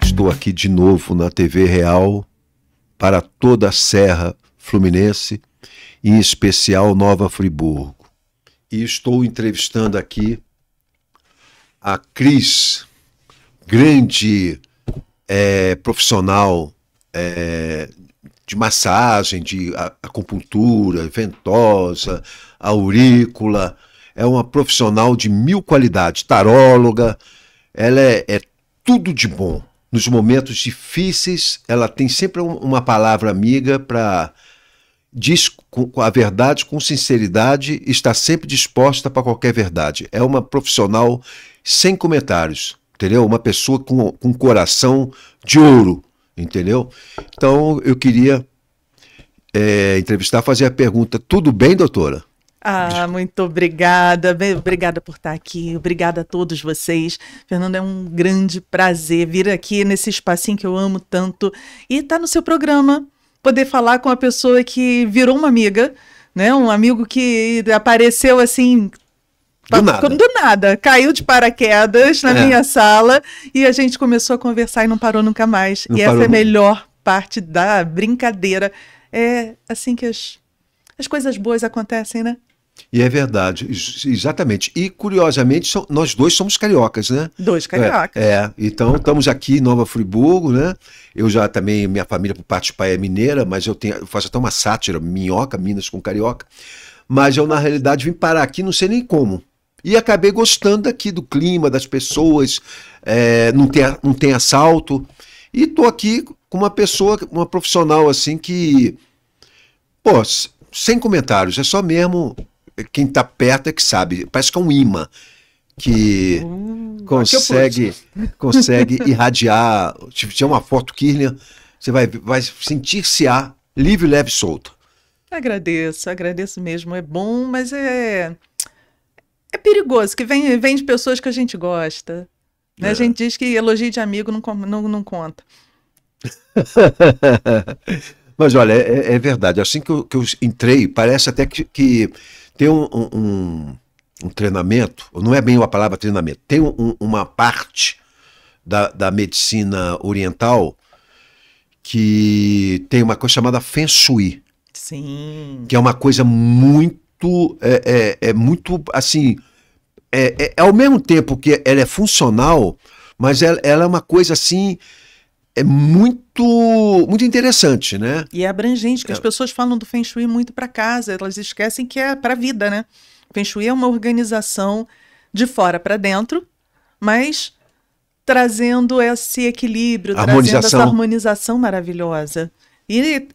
Estou aqui de novo na TV Real para toda a Serra Fluminense, em especial Nova Friburgo. E estou entrevistando aqui a Cris, grande profissional de massagem, de acupuntura, ventosa, aurícula. É uma profissional de 1000 qualidades, taróloga. Ela é tudo de bom. Nos momentos difíceis, ela tem sempre uma palavra amiga para diz com a verdade, com sinceridade, e está sempre disposta para qualquer verdade. É uma profissional sem comentários, entendeu? Uma pessoa com um coração de ouro, entendeu? Então, eu queria entrevistar, fazer a pergunta: tudo bem, doutora? Ah, muito obrigada. Obrigada por estar aqui. Obrigada a todos vocês. Fernando, é um grande prazer vir aqui nesse espacinho que eu amo tanto e estar no seu programa, poder falar com a pessoa que virou uma amiga, né? Um amigo que apareceu assim do nada, caiu de paraquedas na minha sala e a gente começou a conversar e não parou nunca mais. E essa é a melhor parte da brincadeira. É assim que as coisas boas acontecem, né? E é verdade, exatamente. E, curiosamente, nós dois somos cariocas, né? Dois cariocas. Então, estamos aqui em Nova Friburgo, né? Eu já também, minha família, por parte de pai, é mineira, mas eu faço até uma sátira, minhoca, Minas com carioca. Mas eu, na realidade, vim parar aqui, não sei nem como. E acabei gostando aqui do clima, das pessoas, não tem assalto. E estou aqui com uma pessoa, uma profissional assim que, pô, sem comentários, é só mesmo quem está perto é que sabe. Parece que é um imã que consegue irradiar. Se tiver uma foto Kirlian, você vai sentir-se-á livre, leve e solto. Agradeço mesmo. É bom, mas é perigoso, que vem de pessoas que a gente gosta. Né? A gente diz que elogio de amigo não conta. Mas olha, é verdade. Assim que eu entrei, parece até que tem um treinamento, não é bem a palavra treinamento, tem uma parte da medicina oriental que tem uma coisa chamada Feng Shui. Sim. Que é uma coisa muito, muito assim, ao mesmo tempo que ela é funcional, mas ela é uma coisa assim, muito interessante, né? E é abrangente, que as pessoas falam do Feng Shui muito para casa, elas esquecem que é para a vida, né? O Feng Shui é uma organização de fora para dentro, mas trazendo esse equilíbrio, trazendo essa harmonização maravilhosa. E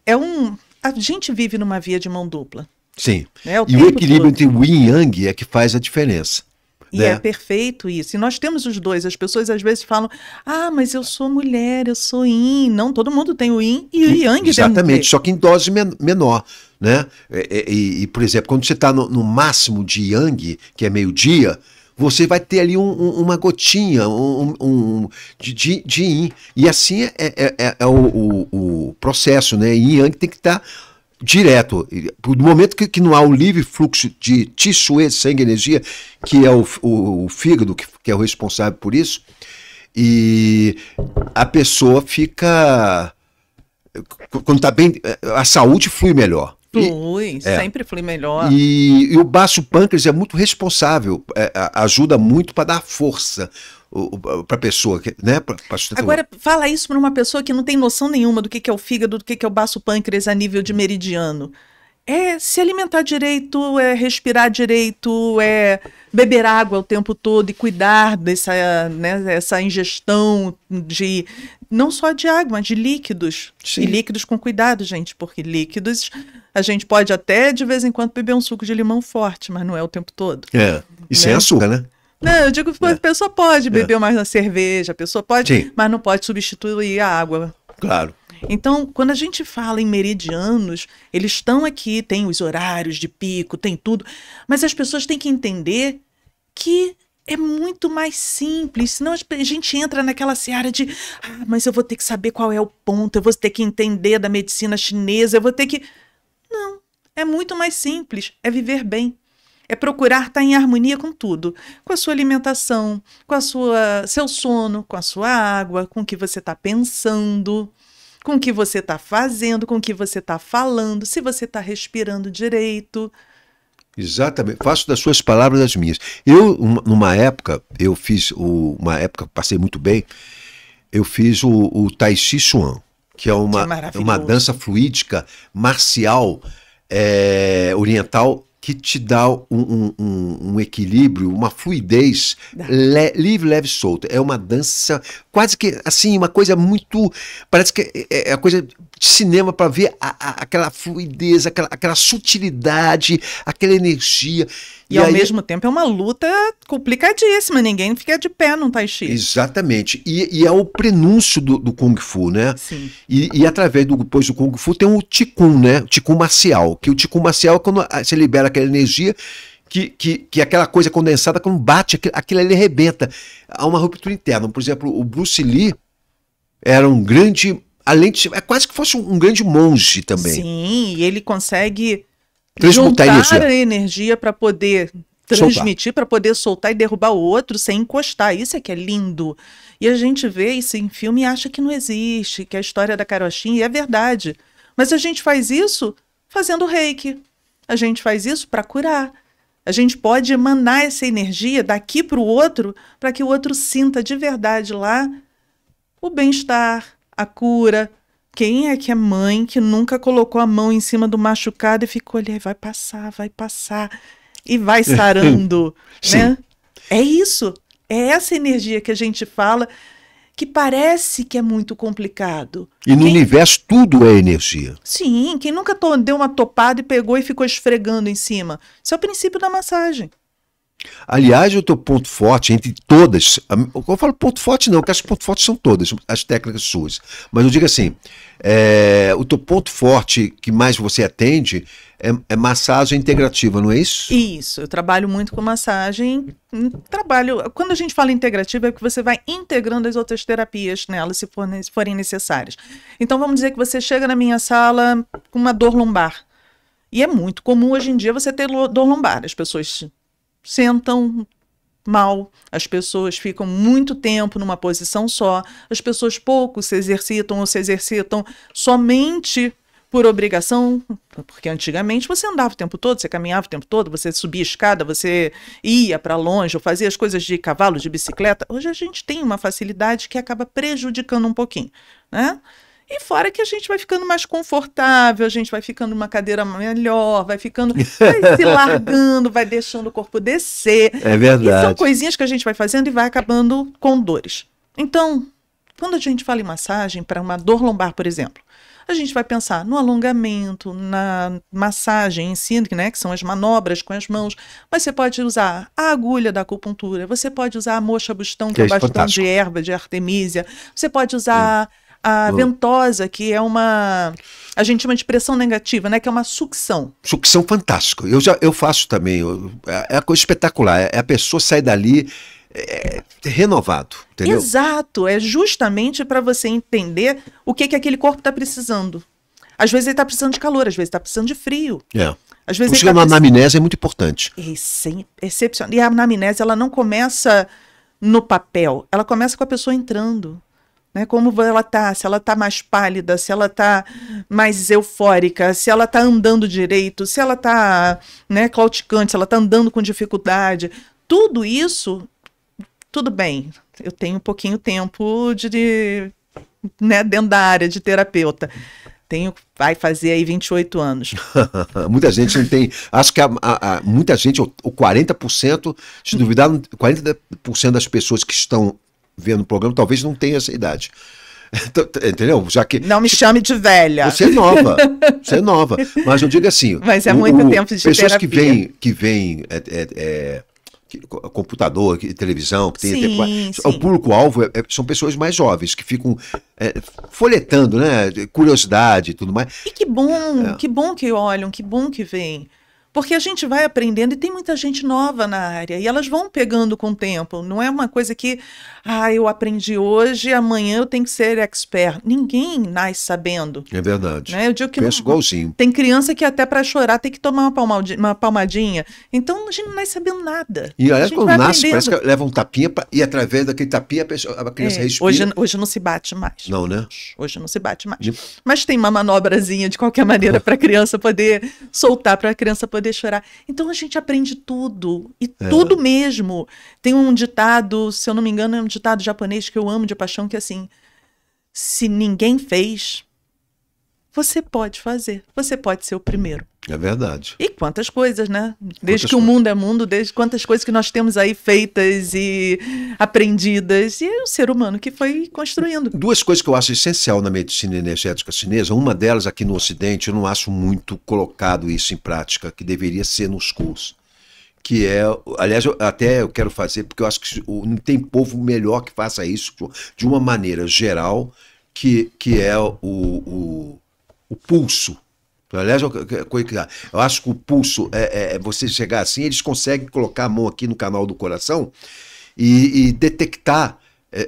a gente vive numa via de mão dupla. Sim. E o equilíbrio entre o yin e yang é que faz a diferença. E é perfeito isso. E nós temos os dois. As pessoas às vezes falam: ah, mas eu sou mulher, eu sou yin. Não, todo mundo tem o yin e o yang. Exatamente, só que em dose menor, né? Por exemplo, quando você está no máximo de yang, que é meio-dia, você vai ter ali uma gotinha de yin. E assim é o processo, né? Yin e yang tem que estar direto. No momento que não há o livre fluxo de Qi Shui, sangue e energia, que é o fígado que é o responsável por isso, e a pessoa fica, quando está bem, a saúde flui melhor. Sempre flui melhor. E o baço pâncreas é muito responsável, ajuda muito para dar força para a pessoa, né? Agora, fala isso para uma pessoa que não tem noção nenhuma do que é o fígado, do que é o baço pâncreas a nível de meridiano. É se alimentar direito, é respirar direito, é beber água o tempo todo e cuidar essa ingestão não só de água, mas de líquidos. Sim. E líquidos com cuidado, gente, porque líquidos a gente pode até de vez em quando beber um suco de limão forte, mas não é o tempo todo. E sem açúcar, né? Não, eu digo que a pessoa pode beber mais na cerveja, a pessoa pode, mas não pode substituir a água. Claro. Então, quando a gente fala em meridianos, eles estão aqui, tem os horários de pico, tem tudo, mas as pessoas têm que entender que é muito mais simples, senão a gente entra naquela seara de mas eu vou ter que saber qual é o ponto, eu vou ter que entender da medicina chinesa, eu vou ter que... Não, É muito mais simples, é viver bem. É procurar estar em harmonia com tudo, com a sua alimentação, com seu sono, com a sua água, com o que você está pensando, com o que você está fazendo, com o que você está falando, se você está respirando direito. Exatamente, faço das suas palavras as minhas. Numa época, uma época, passei muito bem, eu fiz o Tai Chi Chuan, que é uma dança fluídica, marcial, oriental, que te dá um equilíbrio, uma fluidez livre, leve e solta. É uma dança quase que assim, uma coisa muito. Parece que é a coisa de cinema para ver aquela fluidez, aquela sutilidade, aquela energia. E ao mesmo tempo é uma luta complicadíssima, ninguém fica de pé num Tai Chi. Exatamente. E é o prenúncio do Kung Fu, né? Sim. E através depois do Kung Fu tem o Qigong, né? O Qigong marcial. Que o Qigong marcial é quando você libera aquela energia que aquela coisa condensada, quando bate, aquilo ali arrebenta. Há uma ruptura interna. Por exemplo, o Bruce Lee era um grande... é quase que fosse um grande monge também. Sim, e ele consegue... transmutar a energia para poder transmitir, para poder soltar e derrubar o outro sem encostar. Isso é que é lindo. E a gente vê isso em filme e acha que não existe, que é a história da carochinha, e é verdade. Mas a gente faz isso fazendo reiki. A gente faz isso para curar. A gente pode emanar essa energia daqui para o outro, para que o outro sinta de verdade lá o bem-estar, a cura. Quem é que é mãe que nunca colocou a mão em cima do machucado e ficou ali, vai passar, e vai sarando, né? É isso, é essa energia que a gente fala, que parece que é muito complicado. E no universo tudo é energia. Sim, quem nunca deu uma topada e pegou e ficou esfregando em cima? Isso é o princípio da massagem. Aliás, o teu ponto forte entre todas, eu falo ponto forte não, porque as pontos fortes são todas, as técnicas suas, mas eu digo assim, o teu ponto forte que mais você atende é massagem integrativa, não é isso? Isso, eu trabalho muito com massagem, quando a gente fala integrativa é que você vai integrando as outras terapias nela, se forem necessárias. Então vamos dizer que você chega na minha sala com uma dor lombar, e é muito comum hoje em dia você ter dor lombar, as pessoas sentam mal, as pessoas ficam muito tempo numa posição só, as pessoas pouco se exercitam ou se exercitam somente por obrigação, porque antigamente você andava o tempo todo, você caminhava o tempo todo, você subia escada, você ia para longe, ou fazia as coisas de cavalo, de bicicleta. Hoje a gente tem uma facilidade que acaba prejudicando um pouquinho, né? E fora que a gente vai ficando mais confortável, a gente vai ficando numa cadeira melhor, vai se largando, vai deixando o corpo descer. É verdade. E são coisinhas que a gente vai fazendo e vai acabando com dores. Então, quando a gente fala em massagem, para uma dor lombar, por exemplo, a gente vai pensar no alongamento, na massagem em si, né, que são as manobras com as mãos, mas você pode usar a agulha da acupuntura, você pode usar a moxa bustão, que é o bastão de erva, de artemisia, você pode usar... a ventosa, que é a gente chama de pressão negativa, né? Que é uma sucção. Sucção fantástico. Eu faço também. É uma coisa espetacular. A pessoa sai dali renovado, entendeu? Exato. É justamente para você entender o que aquele corpo está precisando. Às vezes ele está precisando de calor, às vezes está precisando de frio. Às vezes a anamnese é muito importante. Excepcional. E a anamnese, ela não começa no papel, ela começa com a pessoa entrando. Né, como ela está, se ela está mais pálida, se ela está mais eufórica, se ela está andando direito, se ela está, né, claudicante, se ela está andando com dificuldade. Tudo isso, tudo bem, eu tenho um pouquinho tempo né, dentro da área de terapeuta. Vai fazer aí 28 anos. Muita gente não tem. Acho que muita gente, ou 40%, se duvidar, 40% das pessoas que estão vendo o programa talvez não tenha essa idade. Entendeu? Já que não me chame de velha. Você é nova. Mas eu digo assim. Mas é muito tempo de pessoas terapia. que vêm computador, televisão, que tem o público-alvo são pessoas mais jovens que ficam folhetando, né? Curiosidade e tudo mais. E que bom que olham, que bom que vêm. Porque a gente vai aprendendo e tem muita gente nova na área e elas vão pegando com o tempo. Não é uma coisa que, eu aprendi hoje, amanhã eu tenho que ser expert. Ninguém nasce sabendo. É verdade. Né? Eu digo que Penso igualzinho. Tem criança que até para chorar tem que tomar uma palmadinha. Então a gente não nasce sabendo nada. E aliás, quando nasce, parece que leva um tapinha e através daquele tapinha a criança respira. Hoje não se bate mais. Não, né? Hoje não se bate mais. Mas tem uma manobrazinha de qualquer maneira para a criança poder soltar, para a criança poder chorar. Então a gente aprende tudo. E tudo mesmo. Tem um ditado, se eu não me engano, é um ditado japonês que eu amo de paixão, que é assim: se ninguém fez, você pode fazer. Você pode ser o primeiro. É verdade. E quantas coisas, né? Desde que o mundo é mundo, desde quantas coisas que nós temos aí feitas e aprendidas. E é o ser humano que foi construindo. Duas coisas que eu acho essencial na medicina energética chinesa. Uma delas, aqui no Ocidente, eu não acho muito colocado isso em prática, que deveria ser nos cursos. Que é, aliás, eu quero fazer, porque eu acho que não tem povo melhor que faça isso de uma maneira geral, que é o pulso. Aliás, eu acho que o pulso você chegar assim, eles conseguem colocar a mão aqui no canal do coração e detectar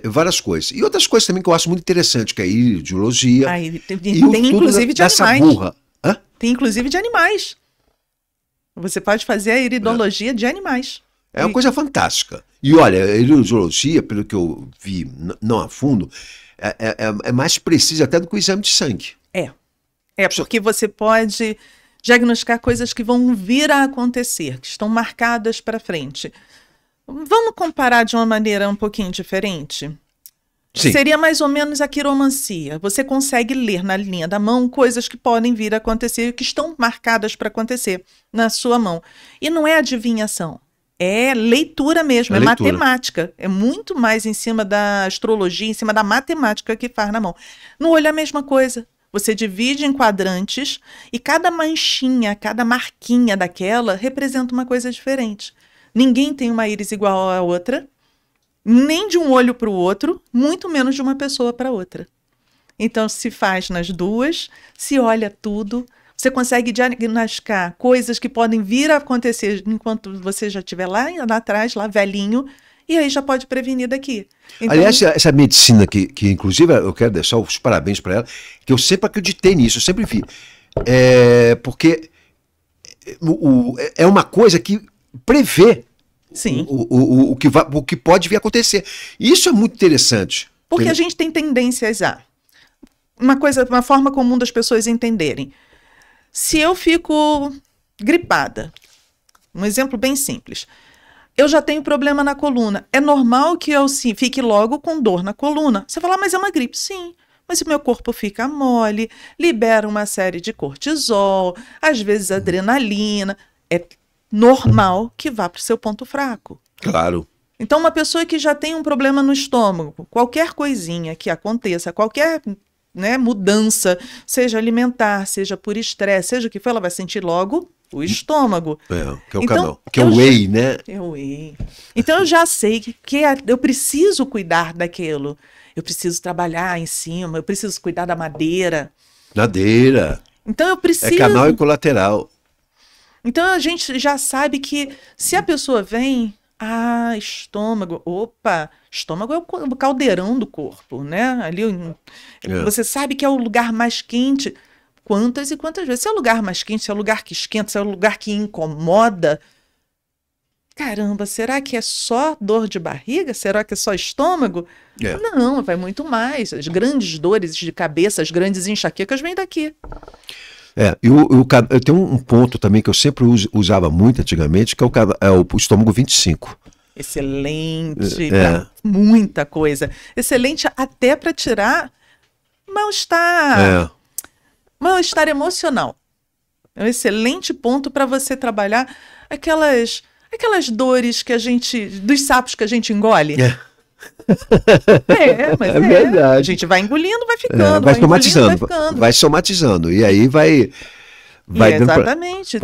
várias coisas. E outras coisas também que eu acho muito interessante, que é a iridologia. Tem inclusive de animais. Burra. Tem inclusive de animais. Você pode fazer a iridologia de animais. É uma coisa fantástica. E olha, a iridologia, pelo que eu vi, não a fundo, é mais precisa até do que o exame de sangue. Porque você pode diagnosticar coisas que vão vir a acontecer, que estão marcadas para frente. Vamos comparar de uma maneira um pouquinho diferente? Sim. Seria mais ou menos a quiromancia. Você consegue ler na linha da mão coisas que podem vir a acontecer, que estão marcadas para acontecer na sua mão. E não é adivinhação. É leitura mesmo, é matemática. É muito mais em cima da astrologia, em cima da matemática que faz na mão. No olho é a mesma coisa. Você divide em quadrantes e cada manchinha, cada marquinha daquela representa uma coisa diferente. Ninguém tem uma íris igual à outra, nem de um olho para o outro, muito menos de uma pessoa para outra. Então, se faz nas duas, se olha tudo, você consegue diagnosticar coisas que podem vir a acontecer enquanto você já estiver lá atrás, lá velhinho, e aí já pode prevenir daqui. Então, aliás, essa medicina que inclusive eu quero deixar os parabéns para ela, que eu sempre acreditei nisso, eu sempre vi. Porque é uma coisa que prevê sim. o que pode vir a acontecer. Isso é muito interessante. Porque a gente tem tendências a... Uma forma comum das pessoas entenderem. Se eu fico gripada, um exemplo bem simples... Eu já tenho problema na coluna. É normal que eu fique logo com dor na coluna. Você fala, mas é uma gripe. Sim, mas o meu corpo fica mole, libera uma série de cortisol, às vezes adrenalina. É normal que vá para o seu ponto fraco. Claro. Então, uma pessoa que já tem um problema no estômago, qualquer coisinha que aconteça, qualquer mudança, seja alimentar, seja por estresse, seja o que for, ela vai sentir logo o estômago. Que é o canal. Que é o whey, né? É o whey. Então eu já sei que eu preciso cuidar daquilo. Eu preciso trabalhar em cima, eu preciso cuidar da madeira. Madeira. Então eu preciso... É canal e colateral. Então a gente já sabe que se a pessoa vem... estômago. Opa, estômago é o caldeirão do corpo, né? Ali, você sabe que é o lugar mais quente... Quantas e quantas vezes? Se é o lugar mais quente, se é o lugar que esquenta, se é o lugar que incomoda. Caramba, será que é só dor de barriga? Será que é só estômago? Não, vai muito mais. As grandes dores de cabeça, as grandes enxaquecas vêm daqui. Eu tenho um ponto também que eu sempre usava muito antigamente, que é o estômago 25. Excelente, muita coisa. Excelente até para tirar mal-estar. Mal-estar emocional. É um excelente ponto para você trabalhar aquelas dores que dos sapos que a gente engole. Mas é verdade. A gente vai engolindo, vai ficando. Vai somatizando. Vai somatizando. E aí vai exatamente.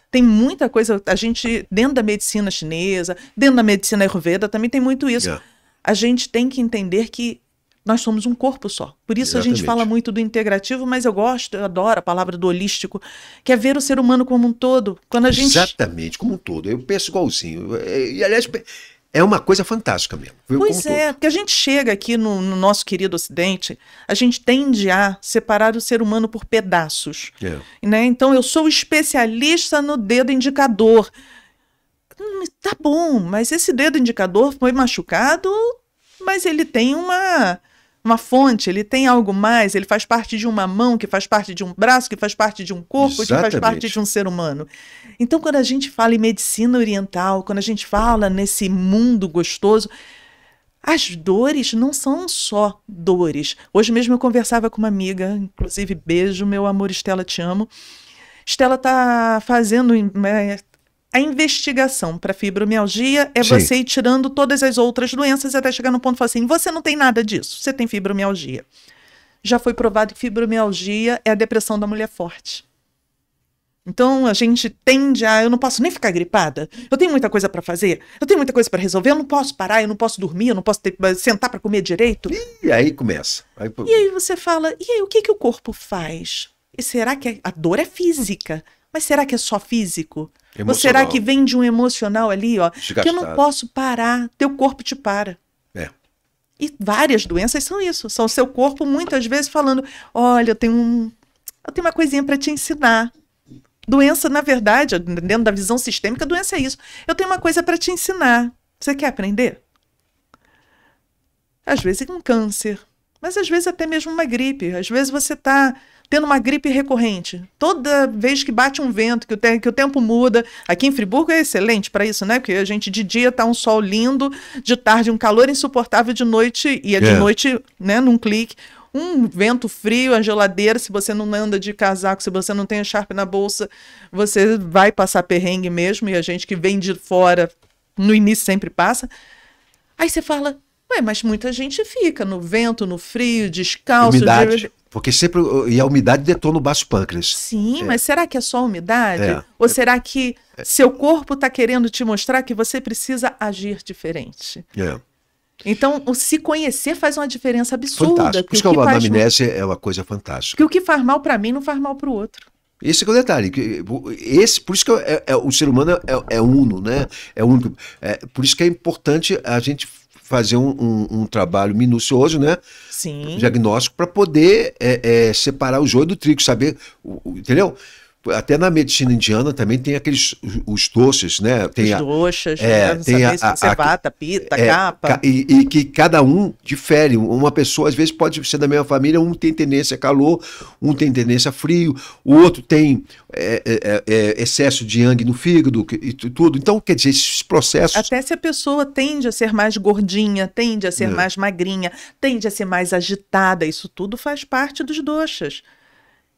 Tem muita coisa. A gente, dentro da medicina chinesa, dentro da medicina ayurveda, também tem muito isso. A gente tem que entender que Nós somos um corpo só. Por isso a gente fala muito do integrativo, mas eu adoro a palavra do holístico, que é ver o ser humano como um todo. Quando a gente... Exatamente, como um todo. Eu penso igualzinho. E, aliás, é uma coisa fantástica mesmo. Pois é, porque a gente chega aqui no nosso querido Ocidente, a gente tende a separar o ser humano por pedaços. Né? Então, eu sou especialista no dedo indicador. Tá bom, mas esse dedo indicador foi machucado, mas ele tem uma fonte, ele tem algo mais, ele faz parte de uma mão, que faz parte de um braço, que faz parte de um corpo, Exatamente. que faz parte de um ser humano. Então, quando a gente fala em medicina oriental, quando a gente fala nesse mundo gostoso, as dores não são só dores. Hoje mesmo eu conversava com uma amiga, inclusive, beijo, meu amor, Estela, te amo. Estela está fazendo... A investigação para fibromialgia é você ir tirando todas as outras doenças até chegar no ponto de falar assim, você não tem nada disso, você tem fibromialgia. Já foi provado que fibromialgia é a depressão da mulher forte. Então a gente tende a, eu não posso nem ficar gripada, eu tenho muita coisa para fazer, eu tenho muita coisa para resolver, eu não posso parar, eu não posso dormir, eu não posso sentar para comer direito. E aí começa. E aí você fala, e aí o que o corpo faz? E será que a dor é física? Mas será que é só físico? Emocional. Ou será que vem de um emocional ali, ó, que eu não posso parar, teu corpo te para. E várias doenças são isso, são o seu corpo muitas vezes falando, olha, eu tenho uma coisinha para te ensinar. Doença, na verdade, dentro da visão sistêmica, doença é isso. Eu tenho uma coisa para te ensinar. Você quer aprender? Às vezes um câncer, mas às vezes até mesmo uma gripe. Às vezes você está tendo uma gripe recorrente. Toda vez que bate um vento, que o tempo muda. Aqui em Friburgo é excelente para isso, né? Porque a gente de dia tá um sol lindo, de tarde um calor insuportável, de noite, e de noite, né, num clique, um vento frio, a geladeira, se você não anda de casaco, se você não tem a Sharp na bolsa, você vai passar perrengue mesmo, e a gente que vem de fora, no início sempre passa. Aí você fala, ué, mas muita gente fica no vento, no frio, descalço. Umidade. Porque sempre. E a umidade detona o baço pâncreas. Sim, mas será que é só umidade? Ou será que seu corpo está querendo te mostrar que você precisa agir diferente? Então, o se conhecer faz uma diferença absurda. Fantástico. Por isso que a anamnese é uma coisa fantástica. Porque o que faz mal para mim não faz mal para o outro. Esse é o detalhe. Por isso que o ser humano é uno, né? É único. Por isso que é importante a gente fazer um trabalho minucioso, né? Sim. Diagnóstico, para poder separar o joio do trigo, saber, entendeu? Até na medicina indiana também tem os doces, né? Tem os doxas, tem se vata, pita, capa. E que cada um difere. Uma pessoa, às vezes, pode ser da mesma família, um tem tendência a calor, um tem tendência a frio, o outro tem excesso de yang no fígado e tudo. Então, quer dizer, esses processos... Até se a pessoa tende a ser mais gordinha, tende a ser mais magrinha, tende a ser mais agitada, isso tudo faz parte dos doxas.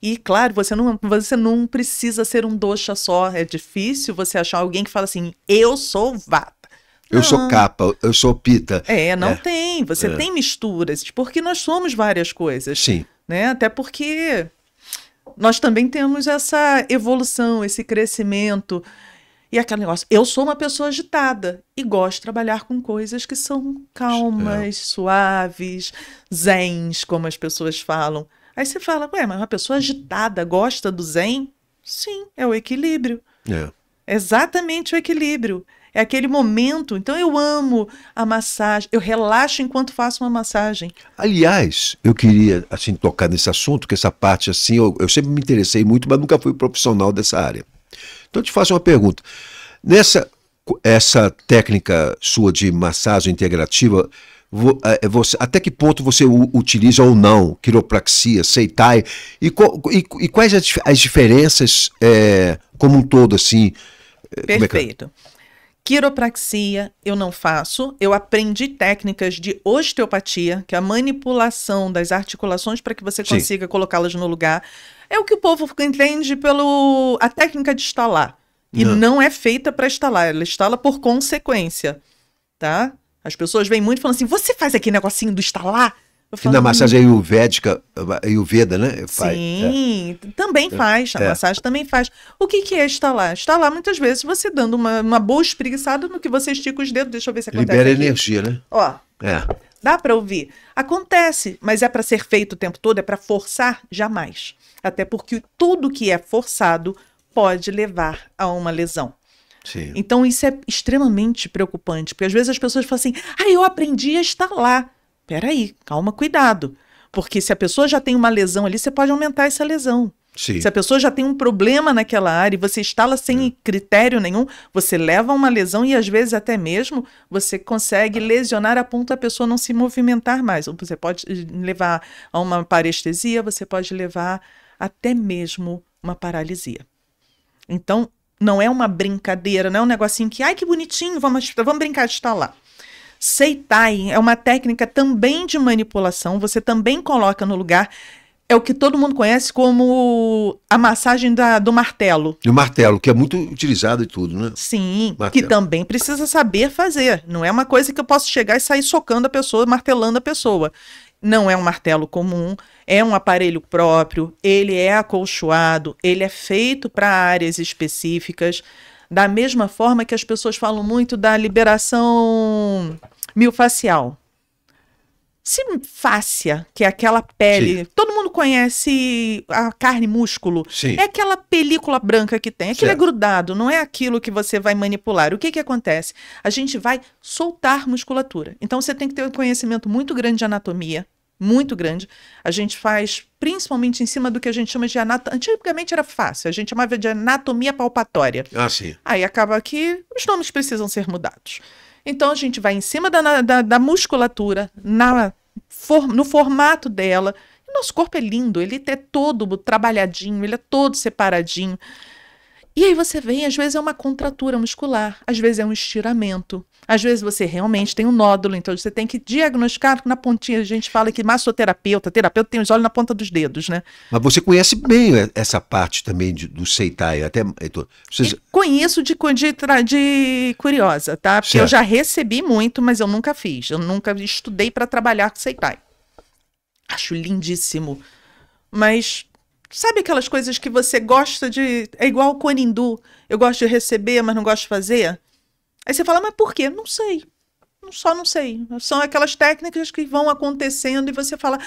E, claro, você não precisa ser um doxa só. É difícil você achar alguém que fala assim, eu sou vata. Eu sou capa, eu sou pita. Não tem. Você tem misturas, porque nós somos várias coisas. Sim. Né? Até porque nós também temos essa evolução, esse crescimento. E aquele negócio, eu sou uma pessoa agitada e gosto de trabalhar com coisas que são calmas, suaves, zens, como as pessoas falam. Aí você fala, ué, mas uma pessoa agitada gosta do zen? Sim, é o equilíbrio. É exatamente o equilíbrio. É aquele momento. Então eu amo a massagem, eu relaxo enquanto faço uma massagem. Aliás, eu queria assim tocar nesse assunto, que essa parte assim, eu sempre me interessei muito, mas nunca fui profissional dessa área. Então eu te faço uma pergunta. Essa técnica sua de massagem integrativa, até que ponto você utiliza ou não quiropraxia, Seitai, e quais as diferenças como um todo, assim? Perfeito. Quiropraxia eu não faço, eu aprendi técnicas de osteopatia, que é a manipulação das articulações para que você consiga colocá-las no lugar. É o que o povo entende a técnica de estalar. E não é feita para estalar, ela estala por consequência, tá? As pessoas vêm muito falando assim, você faz aquele negocinho do estalar? Que na massagem ayurvédica, Ayurveda, né? Sim, também faz, a massagem também faz. O que é estalar? Estalar, muitas vezes, você dando uma boa espreguiçada no que você estica os dedos, deixa eu ver se acontece Libera aqui. energia, né? Ó, Dá para ouvir? Acontece, mas é para ser feito o tempo todo? É para forçar? Jamais. Até porque tudo que é forçado pode levar a uma lesão. Sim. Então isso é extremamente preocupante, porque às vezes as pessoas falam assim, eu aprendi a estar lá. Peraí, calma, cuidado. Porque se a pessoa já tem uma lesão ali, você pode aumentar essa lesão. Sim. Se a pessoa já tem um problema naquela área e você instala sem critério nenhum, você leva a uma lesão e às vezes até mesmo você consegue lesionar a ponto da pessoa não se movimentar mais. Ou você pode levar a uma parestesia, você pode levar até mesmo uma paralisia. Então, não é uma brincadeira, não é um negocinho que, ai, que bonitinho, vamos brincar de estar lá. Seitai é uma técnica também de manipulação, você também coloca no lugar, é o que todo mundo conhece como a massagem do martelo. E o martelo, que é muito utilizado e tudo, né? Sim, martelo. Que também precisa saber fazer. Não é uma coisa que eu posso chegar e sair socando a pessoa, martelando a pessoa. Não é um martelo comum, é um aparelho próprio, ele é acolchoado, ele é feito para áreas específicas, da mesma forma que as pessoas falam muito da liberação miofascial. Fáscia, que é aquela pele, sim, todo mundo conhece a carne músculo, sim, é aquela película branca que tem, aquilo é grudado, não é aquilo que você vai manipular. O que acontece? A gente vai soltar musculatura, então você tem que ter um conhecimento muito grande de anatomia, muito grande. A gente faz principalmente em cima do que a gente chama de anatomia. Antigamente era fácil, a gente chamava de anatomia palpatória. Sim. Aí acaba que os nomes precisam ser mudados. Então a gente vai em cima da musculatura, no formato dela. E nosso corpo é lindo, ele é todo trabalhadinho, ele é todo separadinho. E aí você vem, às vezes é uma contratura muscular, às vezes é um estiramento, às vezes você realmente tem um nódulo, então você tem que diagnosticar na pontinha. A gente fala que terapeuta tem os olhos na ponta dos dedos, né? Mas você conhece bem essa parte também do Seitai, até... Conheço de curiosa, tá? Porque certo, eu já recebi muito, mas eu nunca fiz, eu nunca estudei para trabalhar com Seitai. Acho lindíssimo, mas... Sabe aquelas coisas que você gosta de... É igual o Conindu. Eu gosto de receber, mas não gosto de fazer. Aí você fala, mas por quê? Não sei. Não sei. São aquelas técnicas que vão acontecendo e você fala,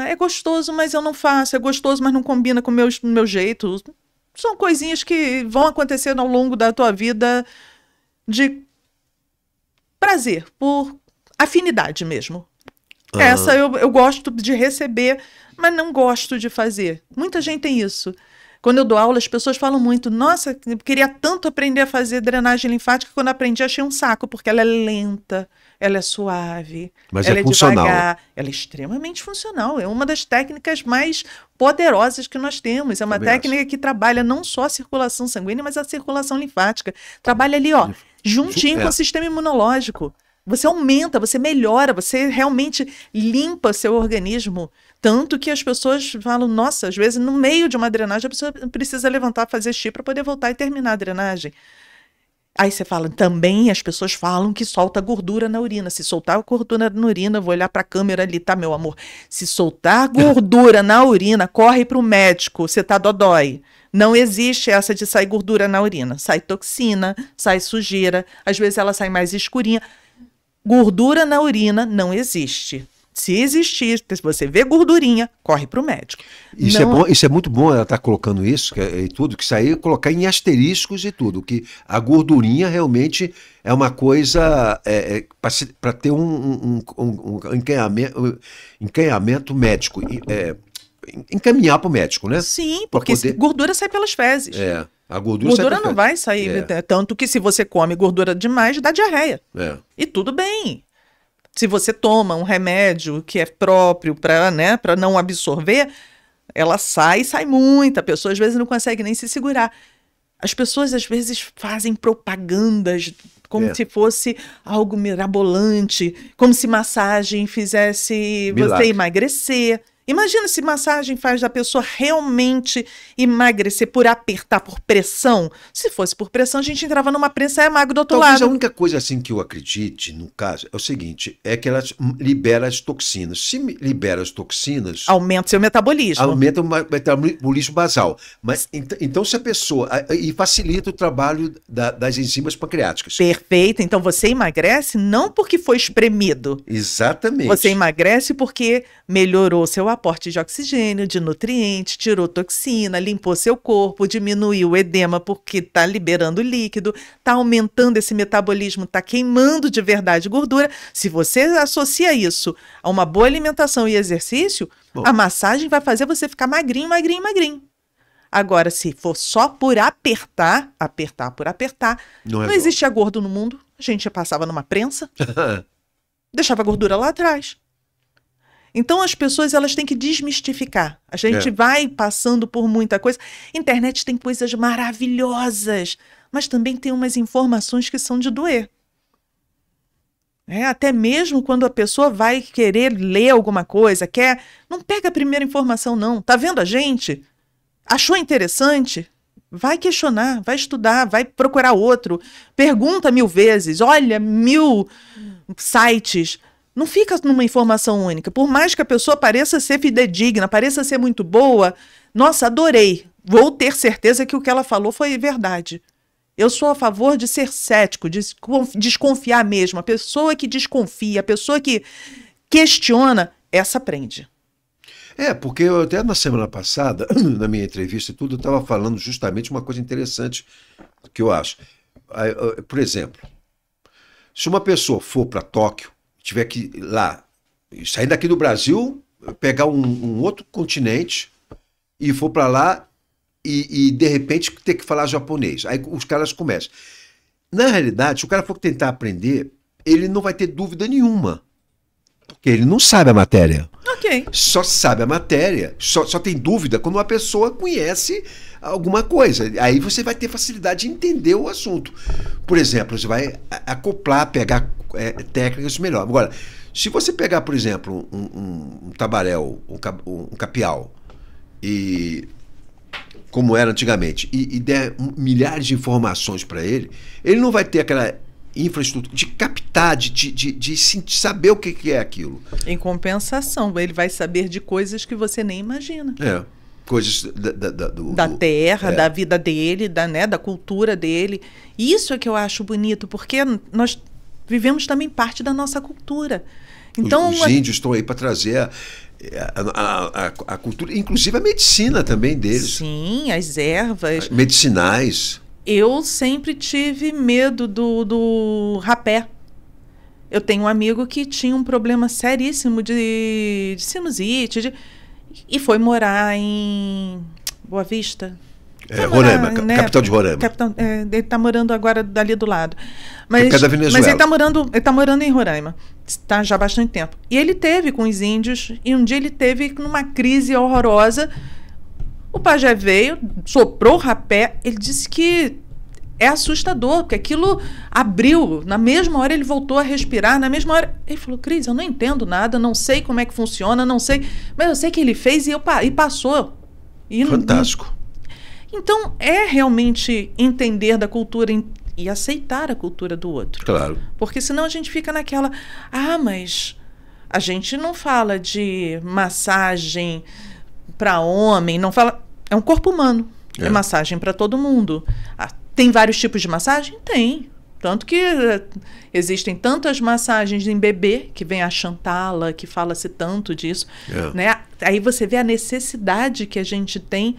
é gostoso, mas eu não faço. É gostoso, mas não combina com o meu jeito. São coisinhas que vão acontecendo ao longo da tua vida de prazer, por afinidade mesmo. Essa eu gosto de receber, mas não gosto de fazer. Muita gente tem isso. Quando eu dou aula, as pessoas falam muito, nossa, eu queria tanto aprender a fazer drenagem linfática, quando aprendi achei um saco, porque ela é lenta, ela é suave, mas ela é funcional. Devagar, ela é extremamente funcional, é uma das técnicas mais poderosas que nós temos, é uma técnica que trabalha não só a circulação sanguínea, mas a circulação linfática, trabalha ali, juntinho com o sistema imunológico. Você aumenta, você melhora, você realmente limpa seu organismo. Tanto que as pessoas falam, nossa, às vezes no meio de uma drenagem a pessoa precisa levantar, fazer xixi para poder voltar e terminar a drenagem. Aí você fala, também as pessoas falam que solta gordura na urina. Se soltar gordura na urina, vou olhar para a câmera ali, tá, meu amor? Se soltar gordura na urina, corre para o médico, você tá dodói. Não existe essa de sair gordura na urina. Sai toxina, sai sujeira, às vezes ela sai mais escurinha. Gordura na urina não existe. Se existir, se você vê gordurinha, corre para o médico. Isso não... é bom, isso é muito bom ela estar colocando isso e tudo, que isso aí colocar em asteriscos e tudo, que a gordurinha realmente é uma coisa para ter um encaminhamento médico, encaminhar para o médico, né? Sim, porque gordura sai pelas fezes. A gordura não vai sair, tanto que se você come gordura demais, dá diarreia. E tudo bem. Se você toma um remédio que é próprio para não absorver, ela sai muita. A pessoa às vezes não consegue nem se segurar. As pessoas às vezes fazem propagandas como se fosse algo mirabolante, como se massagem fizesse você emagrecer. Imagina se massagem faz a pessoa realmente emagrecer por apertar, por pressão. Se fosse por pressão, a gente entrava numa prensa e é magro do outro Talvez lado. a única coisa assim que eu acredite, no caso, é o seguinte, é que ela libera as toxinas. Se libera as toxinas, Aumenta seu metabolismo. aumenta o metabolismo basal. Mas, então, se a pessoa... E facilita o trabalho das enzimas pancreáticas. Perfeito. Então você emagrece não porque foi espremido. Exatamente. Você emagrece porque melhorou seu aporte de oxigênio, de nutrientes, tirou toxina, limpou seu corpo, diminuiu o edema porque está liberando líquido, está aumentando esse metabolismo, está queimando de verdade gordura. Se você associa isso a uma boa alimentação e exercício, Bom, a massagem vai fazer você ficar magrinho, magrinho, magrinho. Agora, se for só por apertar, apertar por apertar, não existia gordo no mundo. A gente passava numa prensa, deixava a gordura lá atrás. Então, as pessoas elas têm que desmistificar. A gente vai passando por muita coisa. Internet tem coisas maravilhosas, mas também tem umas informações que são de doer. Até mesmo quando a pessoa vai querer ler alguma coisa, não pega a primeira informação, não. Tá vendo a gente? Achou interessante? Vai questionar, vai estudar, vai procurar outro. Pergunta 1000 vezes, olha 1000 sites. Não fica numa informação única. Por mais que a pessoa pareça ser fidedigna, pareça ser muito boa, nossa, adorei. Vou ter certeza que o que ela falou foi verdade. Eu sou a favor de ser cético, de desconfiar mesmo. A pessoa que desconfia, a pessoa que questiona, essa aprende. Porque eu até na semana passada, na minha entrevista e tudo, eu estava falando justamente uma coisa interessante que eu acho. Por exemplo, se uma pessoa for para Tóquio, tiver que ir lá, sair daqui do Brasil, pegar um outro continente e for para lá e de repente ter que falar japonês. Aí os caras começam. Na realidade, se o cara for tentar aprender, ele não vai ter dúvida nenhuma. Porque ele não sabe a matéria. Ok. Só sabe a matéria, só tem dúvida quando uma pessoa conhece alguma coisa. Aí você vai ter facilidade de entender o assunto. Por exemplo, você vai acoplar, pegar técnicas melhor. Agora, se você pegar, por exemplo, um tabaréu, um capial, e como era antigamente, e der milhares de informações para ele não vai ter aquela infraestrutura de captar, de saber o que é aquilo. Em compensação, ele vai saber de coisas que você nem imagina. Coisas da terra, da vida dele, da cultura dele. Isso é que eu acho bonito, porque nós vivemos também parte da nossa cultura. Então, os índios estão aí para trazer a cultura, inclusive a medicina também deles. Sim, as ervas. Medicinais. Eu sempre tive medo do rapé. Eu tenho um amigo que tinha um problema seríssimo de sinusite e foi morar em Boa Vista. Roraima, capital de Roraima. Ele está morando agora dali do lado. Mas da Venezuela. Mas ele tá morando em Roraima. Está já há bastante tempo. E ele teve com os índios, e um dia ele teve numa crise horrorosa. O pajé veio, soprou o rapé, ele disse que é assustador, porque aquilo abriu, na mesma hora ele voltou a respirar, na mesma hora... Ele falou, Cris, eu não entendo nada, não sei como é que funciona, não sei... Mas eu sei que ele fez e passou. Fantástico. Então, é realmente entender da cultura e aceitar a cultura do outro. Claro. Porque senão a gente fica naquela... mas a gente não fala de massagem para homem, não fala... É um corpo humano. É massagem para todo mundo. Tem vários tipos de massagem? Tem. Tanto que existem tantas massagens em bebê, que vem a Chantala, que fala-se tanto disso. Né? Aí você vê a necessidade que a gente tem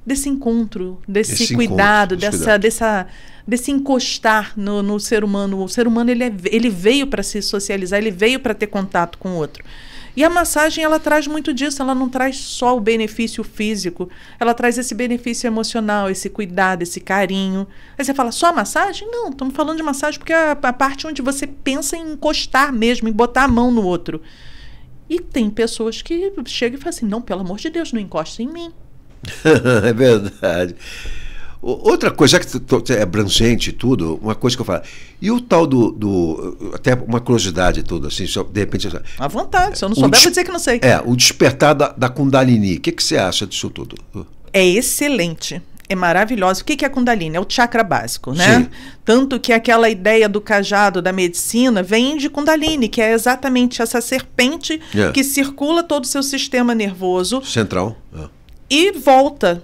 desse encontro, desse cuidado, desse encostar no ser humano. O ser humano ele veio para se socializar, ele veio para ter contato com o outro. E a massagem, ela traz muito disso, ela não traz só o benefício físico, ela traz esse benefício emocional, esse cuidado, esse carinho. Aí você fala, só massagem? Não, estamos falando de massagem porque é a parte onde você pensa em encostar mesmo, em botar a mão no outro. E tem pessoas que chegam e falam assim, não, pelo amor de Deus, não encosta em mim. É verdade. Outra coisa, já que é abrangente e tudo, uma coisa que eu falo. E o tal até uma curiosidade tudo, assim, de repente. À vontade, se eu não souber, vou dizer que não sei. O despertar da Kundalini. O que você acha disso tudo? É excelente. É maravilhosa. O que é a Kundalini? É o chakra básico, né? Sim. Tanto que aquela ideia do cajado da medicina vem de Kundalini, que é exatamente essa serpente que circula todo o seu sistema nervoso. Central. E volta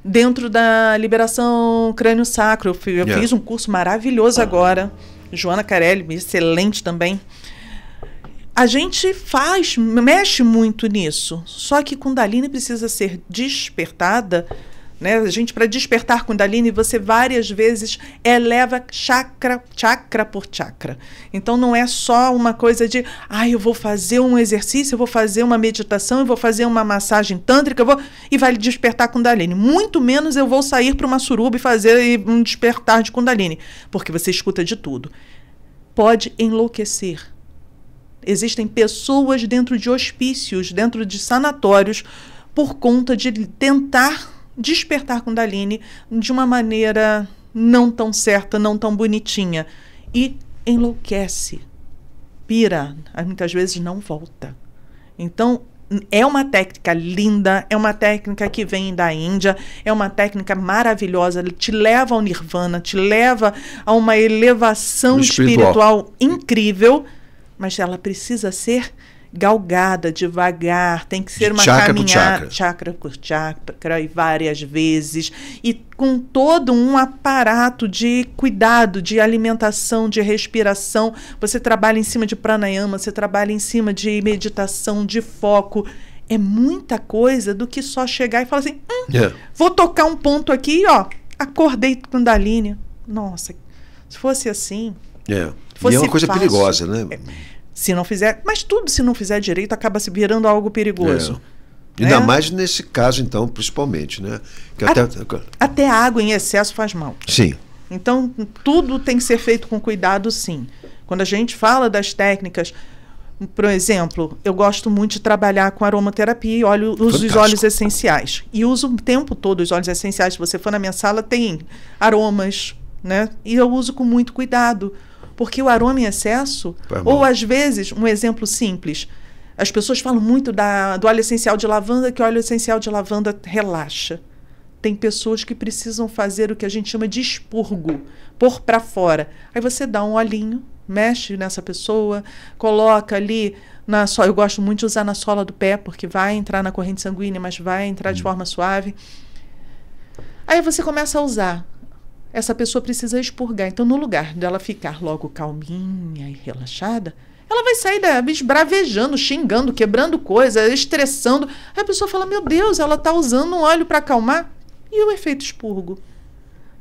dentro da liberação crânio-sacro. Eu fiz um curso maravilhoso agora. Joana Carelli, excelente também. A gente mexe muito nisso. Só que Kundalini precisa ser despertada. Né? A gente, para despertar Kundalini, você várias vezes eleva chakra por chakra. Então, não é só uma coisa de, eu vou fazer um exercício, eu vou fazer uma meditação, eu vou fazer uma massagem tântrica, e vai despertar Kundalini. Muito menos eu vou sair para uma suruba e fazer um despertar de Kundalini, porque você escuta de tudo. Pode enlouquecer. Existem pessoas dentro de hospícios, dentro de sanatórios, por conta de tentar despertar Kundalini de uma maneira não tão certa, não tão bonitinha. E enlouquece, pira, muitas vezes não volta. Então, é uma técnica linda, é uma técnica que vem da Índia, é uma técnica maravilhosa, te leva ao nirvana, te leva a uma elevação espiritual incrível, mas ela precisa ser galgada, devagar, tem que ser uma caminhada, chakra por chakra, e várias vezes, e com todo um aparato de cuidado, de alimentação, de respiração. Você trabalha em cima de pranayama, você trabalha em cima de meditação, de foco. É muita coisa do que só chegar e falar assim, vou tocar um ponto aqui, acordei Kundalini. Nossa, se fosse assim... E é uma coisa fácil, perigosa, né? Se não fizer, mas tudo se não fizer direito acaba se virando algo perigoso. Ainda mais nesse caso, então, principalmente, né? Que até água em excesso faz mal. Sim. Então, tudo tem que ser feito com cuidado, sim. Quando a gente fala das técnicas, por exemplo, eu gosto muito de trabalhar com aromaterapia e uso os óleos essenciais. E uso o tempo todo os óleos essenciais. Se você for na minha sala, tem aromas, né? E eu uso com muito cuidado. Porque o aroma em excesso, ou às vezes, um exemplo simples, as pessoas falam muito do óleo essencial de lavanda, que o óleo essencial de lavanda relaxa. Tem pessoas que precisam fazer o que a gente chama de expurgo, pôr para fora. Aí você dá um olhinho, mexe nessa pessoa, coloca ali, eu gosto muito de usar na sola do pé, porque vai entrar na corrente sanguínea, mas vai entrar de forma suave. Aí você começa a usar. Essa pessoa precisa expurgar. Então, no lugar dela ficar logo calminha e relaxada, ela vai sair esbravejando, xingando, quebrando coisa, estressando. Aí a pessoa fala, meu Deus, ela está usando um óleo para acalmar. E o efeito expurgo?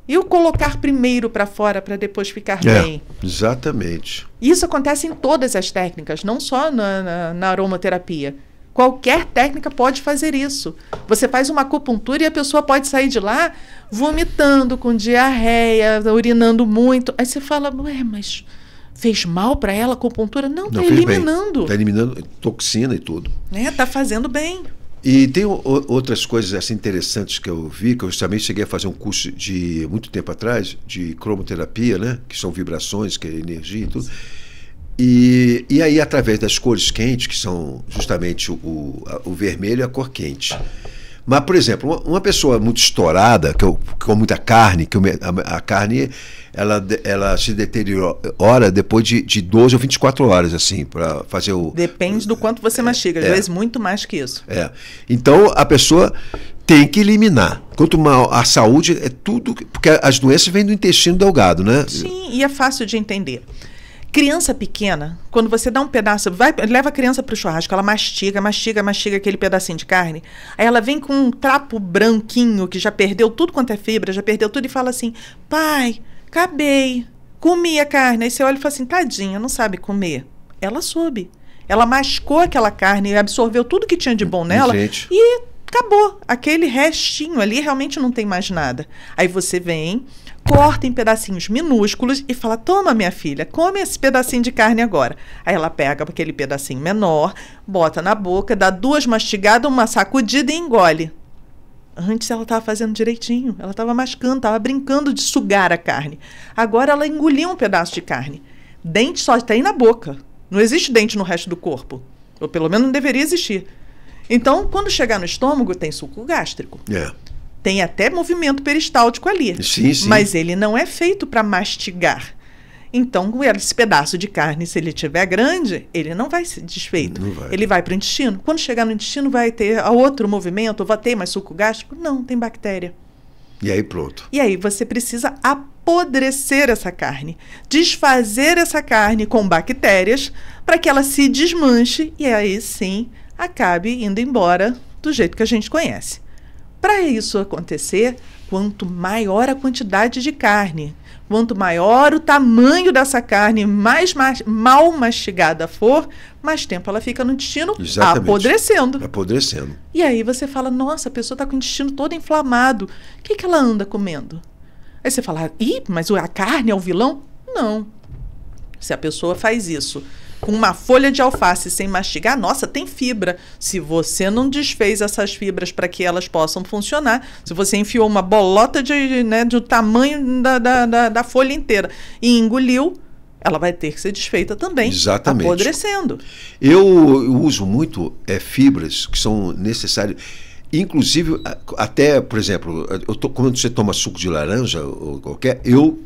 E o colocar primeiro para fora para depois ficar bem? Exatamente. Isso acontece em todas as técnicas, não só na aromaterapia. Qualquer técnica pode fazer isso. Você faz uma acupuntura e a pessoa pode sair de lá vomitando, com diarreia, urinando muito. Aí você fala, mas fez mal para ela a acupuntura? Não, está eliminando. Está eliminando toxina e tudo. Está fazendo bem. E tem outras coisas assim, interessantes que eu vi, que eu também cheguei a fazer um curso de muito tempo atrás, de cromoterapia, né? Que são vibrações, que é energia e tudo. E aí, através das cores quentes, que são justamente o vermelho e a cor quente. Mas, por exemplo, uma pessoa muito estourada, que com muita carne, a carne ela se deteriora depois de 12 ou 24 horas, assim, para fazer o... Depende do quanto você mastiga, às vezes muito mais que isso. Então, a pessoa tem que eliminar. Quanto mal a saúde, é tudo... Porque as doenças vêm do intestino delgado, né? Sim, e é fácil de entender. Criança pequena, quando você dá um pedaço, leva a criança para o churrasco, ela mastiga aquele pedacinho de carne, aí ela vem com um trapo branquinho, que já perdeu tudo quanto é fibra, já perdeu tudo, e fala assim, pai, acabei, comi a carne. Aí você olha e fala assim, tadinha, não sabe comer. Ela soube. Ela mascou aquela carne, absorveu tudo que tinha de bom nela, e acabou. Aquele restinho ali realmente não tem mais nada. Aí você vem... corta em pedacinhos minúsculos e fala, toma, minha filha, come esse pedacinho de carne agora. Aí ela pega aquele pedacinho menor, bota na boca, dá 2 mastigadas, uma sacudida e engole. Antes ela estava fazendo direitinho, ela estava mascando, estava brincando de sugar a carne. Agora ela engoliu um pedaço de carne. Dente só tem na boca. Não existe dente no resto do corpo. Ou pelo menos não deveria existir. Então, quando chegar no estômago, tem suco gástrico. Tem até movimento peristáltico ali. Sim, sim. Mas ele não é feito para mastigar. Então, esse pedaço de carne, se ele estiver grande, ele não vai ser desfeito. Não vai. Ele vai para o intestino. Quando chegar no intestino, vai ter outro movimento, vai ter mais suco gástrico? Não, tem bactéria. E aí pronto. E aí você precisa apodrecer essa carne, desfazer essa carne com bactérias para que ela se desmanche e aí sim acabe indo embora do jeito que a gente conhece. Para isso acontecer, quanto maior a quantidade de carne, quanto maior o tamanho dessa carne, mais mal mastigada for, mais tempo ela fica no intestino. Exatamente. Apodrecendo. Apodrecendo. E aí você fala, nossa, a pessoa está com o intestino todo inflamado. O que ela anda comendo? Aí você fala, mas a carne é o vilão? Não. Se a pessoa faz isso com uma folha de alface sem mastigar, nossa, tem fibra. Se você não desfez essas fibras para que elas possam funcionar, se você enfiou uma bolota do tamanho da folha inteira e engoliu, ela vai ter que ser desfeita também. Exatamente. Apodrecendo. Eu uso muito fibras que são necessárias. Inclusive, até, por exemplo, quando você toma suco de laranja ou qualquer, eu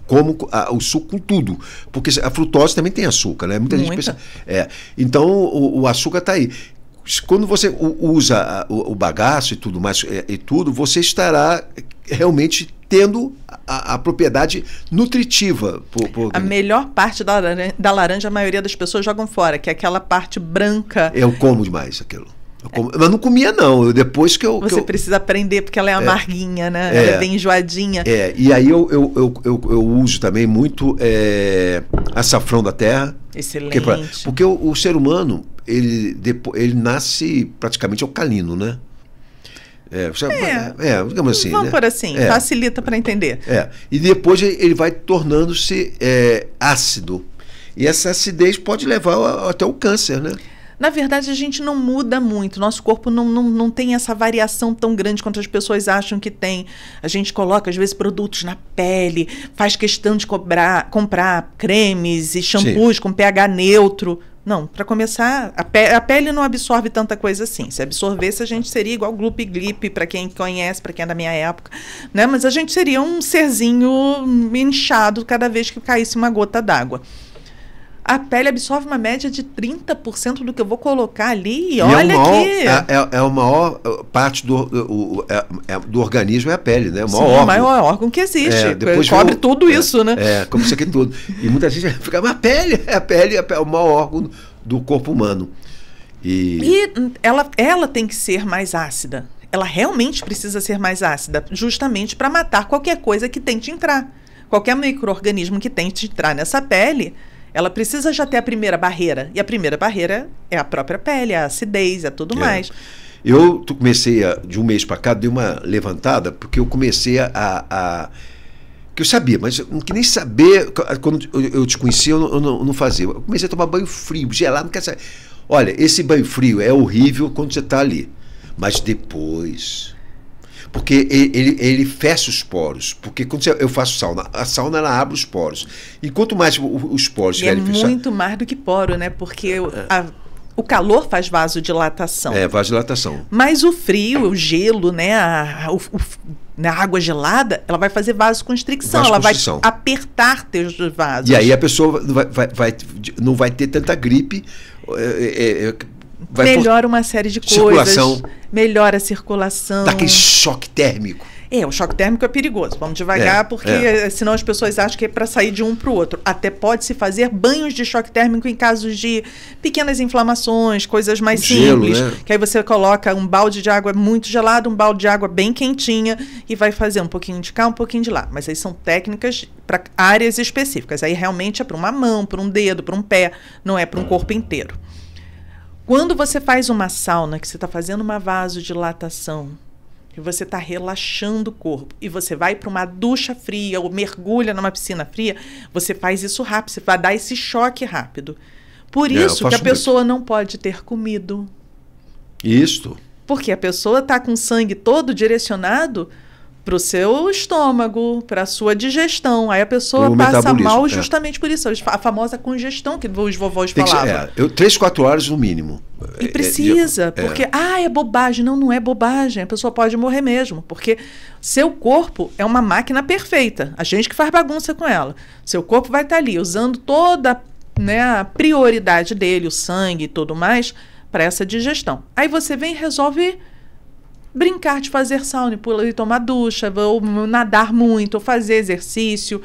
como o suco com tudo, porque a frutose também tem açúcar, né? Muita gente pensa. Então, o açúcar está aí. Quando você usa o bagaço e tudo mais, você estará realmente tendo a propriedade nutritiva. A melhor parte da laranja, a maioria das pessoas jogam fora, que é aquela parte branca. Eu como demais aquilo. Mas não comia, não. Depois que eu. Você precisa aprender, porque ela é amarguinha, né? Ela é bem enjoadinha. E aí eu uso também muito açafrão da terra. Excelente. Porque o ser humano, ele nasce praticamente alcalino, né? Digamos assim. Vamos por assim, facilita para entender. E depois ele vai tornando-se ácido. E essa acidez pode levar até o câncer, né? Na verdade, a gente não muda muito. Nosso corpo não tem essa variação tão grande quanto as pessoas acham que tem. A gente coloca, às vezes, produtos na pele, faz questão de comprar cremes e shampoos com pH neutro. Não, para começar, a pele não absorve tanta coisa assim. Se absorvesse, a gente seria igual Gloop Glip, para quem conhece, para quem é da minha época, né? Mas a gente seria um serzinho inchado cada vez que caísse uma gota d'água. A pele absorve uma média de 30% do que eu vou colocar ali. E olha que... a maior parte do organismo é a pele, né? O maior órgão que existe. Depois cobre tudo isso, né? Como isso aqui tudo. E muita gente fica, mas a pele é o maior órgão do corpo humano. E ela tem que ser mais ácida. Ela realmente precisa ser mais ácida, justamente para matar qualquer coisa que tente entrar. Qualquer micro-organismo que tente entrar nessa pele... Ela precisa já ter a primeira barreira. E a primeira barreira é a própria pele, a acidez, tudo mais. Eu comecei, de um mês para cá, dei uma levantada, porque eu comecei que eu sabia, mas eu não queria nem saber. Quando eu te conhecia, eu não fazia. Eu comecei a tomar banho frio, gelado, não quero saber. Olha, esse banho frio é horrível quando você está ali. Mas depois... Porque ele fecha os poros. Porque quando eu faço sauna, a sauna ela abre os poros. E quanto mais os poros estiverem fechados... É muito mais do que poro, né? Porque o calor faz vasodilatação. Vasodilatação. Mas o frio, o gelo, né? A água gelada, ela vai fazer vasoconstricção. Ela vai apertar teus vasos. E aí a pessoa não vai ter tanta gripe... Melhora uma série de coisas. Melhora a circulação. Dá aquele choque térmico. O choque térmico é perigoso. Vamos devagar, porque senão as pessoas acham que é para sair de um para o outro. Até pode-se fazer banhos de choque térmico em casos de pequenas inflamações, coisas mais simples. Gelo, né? Que aí você coloca um balde de água muito gelado, um balde de água bem quentinha e vai fazer um pouquinho de cá, um pouquinho de lá. Mas aí são técnicas para áreas específicas. Aí realmente é para uma mão, para um dedo, para um pé, não é para um corpo inteiro. Quando você faz uma sauna, que você está fazendo uma vasodilatação, que você está relaxando o corpo, e você vai para uma ducha fria ou mergulha numa piscina fria, você faz isso rápido, você vai dar esse choque rápido. Por isso que a pessoa não pode ter comido. Isso. Porque a pessoa está com o sangue todo direcionado para o seu estômago, para a sua digestão. Aí a pessoa passa mal justamente por isso. A famosa congestão que os vovós falavam. 3, 4 horas no mínimo. E precisa, porque, é bobagem. Não, não é bobagem. A pessoa pode morrer mesmo, porque seu corpo é uma máquina perfeita. A gente que faz bagunça com ela. Seu corpo vai estar ali usando toda, né, a prioridade dele, o sangue e tudo mais, para essa digestão. Aí você vem e resolve brincar de fazer sauna, e tomar ducha, ou nadar muito, ou fazer exercício.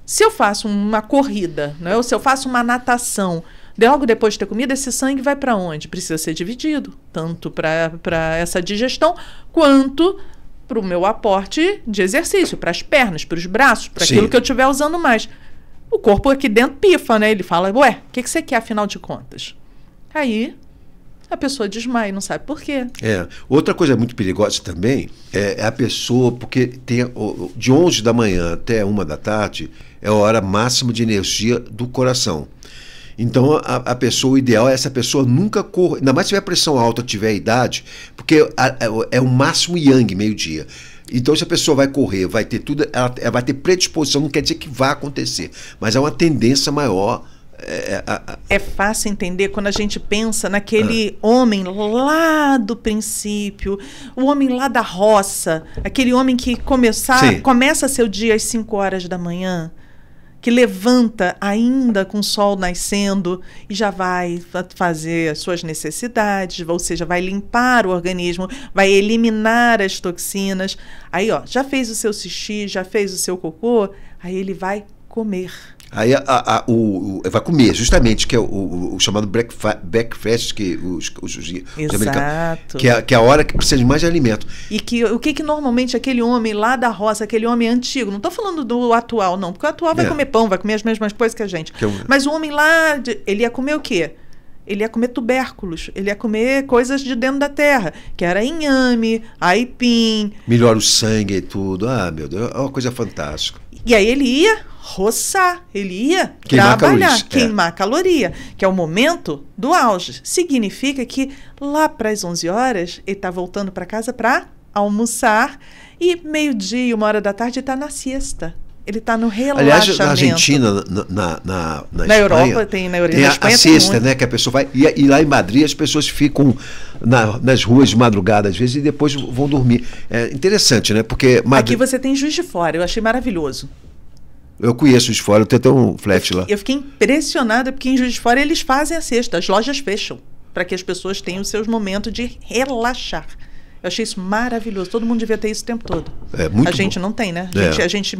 Se eu faço uma corrida, né, ou se eu faço uma natação, logo depois de ter comida, esse sangue vai para onde? Precisa ser dividido, tanto para essa digestão, quanto para o meu aporte de exercício, para as pernas, para os braços, para aquilo que eu estiver usando mais. O corpo aqui dentro pifa, né? Ele fala, o que você quer, afinal de contas? Aí a pessoa desmaia, não sabe por quê. Outra coisa muito perigosa também é a pessoa, porque tem de 11 da manhã até 1 da tarde é a hora máxima de energia do coração. Então, a pessoa, o ideal é essa pessoa nunca correr, ainda mais se tiver pressão alta, tiver idade, porque é o máximo yang, meio-dia. Então, se a pessoa vai correr, vai ter tudo, ela vai ter predisposição, não quer dizer que vai acontecer, mas é uma tendência maior. É fácil entender quando a gente pensa naquele homem lá do princípio, o homem lá da roça, aquele homem que começa seu dia às 5 horas da manhã, que levanta ainda com o sol nascendo e já vai fazer as suas necessidades, ou seja, vai limpar o organismo, vai eliminar as toxinas. Aí, já fez o seu xixi, já fez o seu cocô, aí ele vai comer. Aí vai comer, justamente, que é o chamado breakfast, que os americanos, que é a hora que precisa de mais de alimento. E o que normalmente aquele homem lá da roça, aquele homem antigo, não estou falando do atual, não, porque o atual vai comer pão, vai comer as mesmas coisas que a gente. Mas o homem lá, ele ia comer o quê? Ele ia comer tubérculos, ele ia comer coisas de dentro da terra, que era inhame, aipim. Melhora o sangue e tudo. Meu Deus, é uma coisa fantástica. E aí ele ia roçar, ele ia trabalhar, queimar caloria, que é o momento do auge. Significa que lá para as 11 horas ele está voltando para casa para almoçar e 12:00, 1 da tarde, está na siesta. Ele está no relaxamento. Aliás, na Argentina, na Espanha, Europa, tem a siesta, né? Que a pessoa vai. E lá em Madrid as pessoas ficam nas ruas de madrugada, às vezes, e depois vão dormir. É interessante, né? Porque Aqui você tem Juiz de Fora, eu achei maravilhoso. Eu conheço Juiz de Fora, eu tenho até um flat lá. Eu fiquei impressionada porque em Juiz de Fora eles fazem a siesta, as lojas fecham, para que as pessoas tenham os seus momentos de relaxar. Eu achei isso maravilhoso. Todo mundo devia ter isso o tempo todo. Muito a gente não tem, né? A gente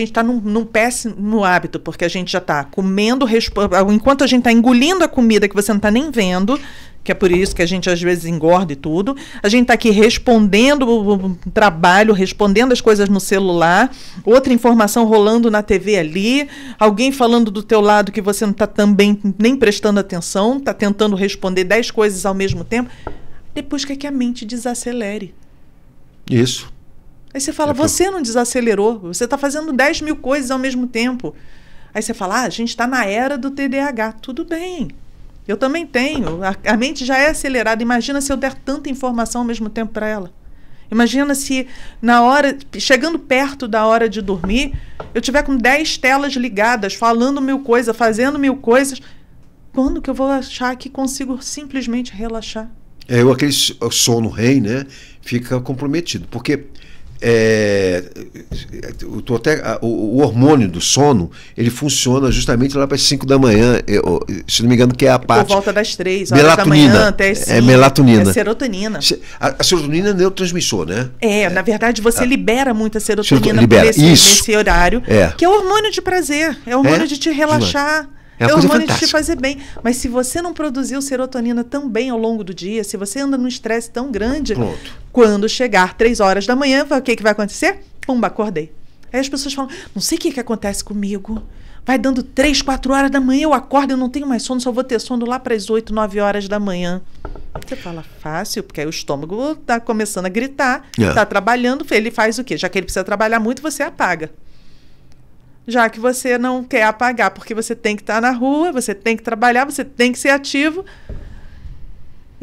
está num péssimo hábito, porque a gente já está comendo, enquanto a gente está engolindo a comida que você não está nem vendo, que é por isso que a gente às vezes engorda e tudo, a gente está aqui respondendo o trabalho, respondendo as coisas no celular, outra informação rolando na TV ali, alguém falando do teu lado que você não está também nem prestando atenção, está tentando responder 10 coisas ao mesmo tempo. Depois que a mente desacelere. Isso. Aí você fala, você não desacelerou, você está fazendo 10.000 coisas ao mesmo tempo. Aí você fala, a gente está na era do TDAH. Tudo bem, eu também tenho. A mente já é acelerada. Imagina se eu der tanta informação ao mesmo tempo para ela. Imagina se chegando perto da hora de dormir, eu tiver com 10 telas ligadas, falando 1000 coisas, fazendo 1000 coisas. Quando que eu vou achar que consigo simplesmente relaxar? Aquele sono REM, né, fica comprometido, porque o hormônio do sono, ele funciona justamente lá para as 5 da manhã, se não me engano, que é a parte... Por volta das 3 horas da manhã até as 5. É melatonina. É serotonina. A serotonina é neurotransmissor, né? Na verdade, você libera muita serotonina nesse horário, que é o hormônio de prazer, é o hormônio de te relaxar. É o hormônio de te fazer bem. Mas se você não produziu serotonina tão bem ao longo do dia, se você anda num estresse tão grande, quando chegar 3 horas da manhã, o que vai acontecer? Pumba, acordei. Aí as pessoas falam, não sei o que acontece comigo. Vai dando 3, 4 horas da manhã, eu acordo, eu não tenho mais sono, só vou ter sono lá para as 8, 9 horas da manhã. Você fala, fácil, porque aí o estômago está começando a gritar, está trabalhando, ele faz o quê? Já que ele precisa trabalhar muito, você apaga. Já que você não quer apagar, porque você tem que estar na rua, você tem que trabalhar, você tem que ser ativo.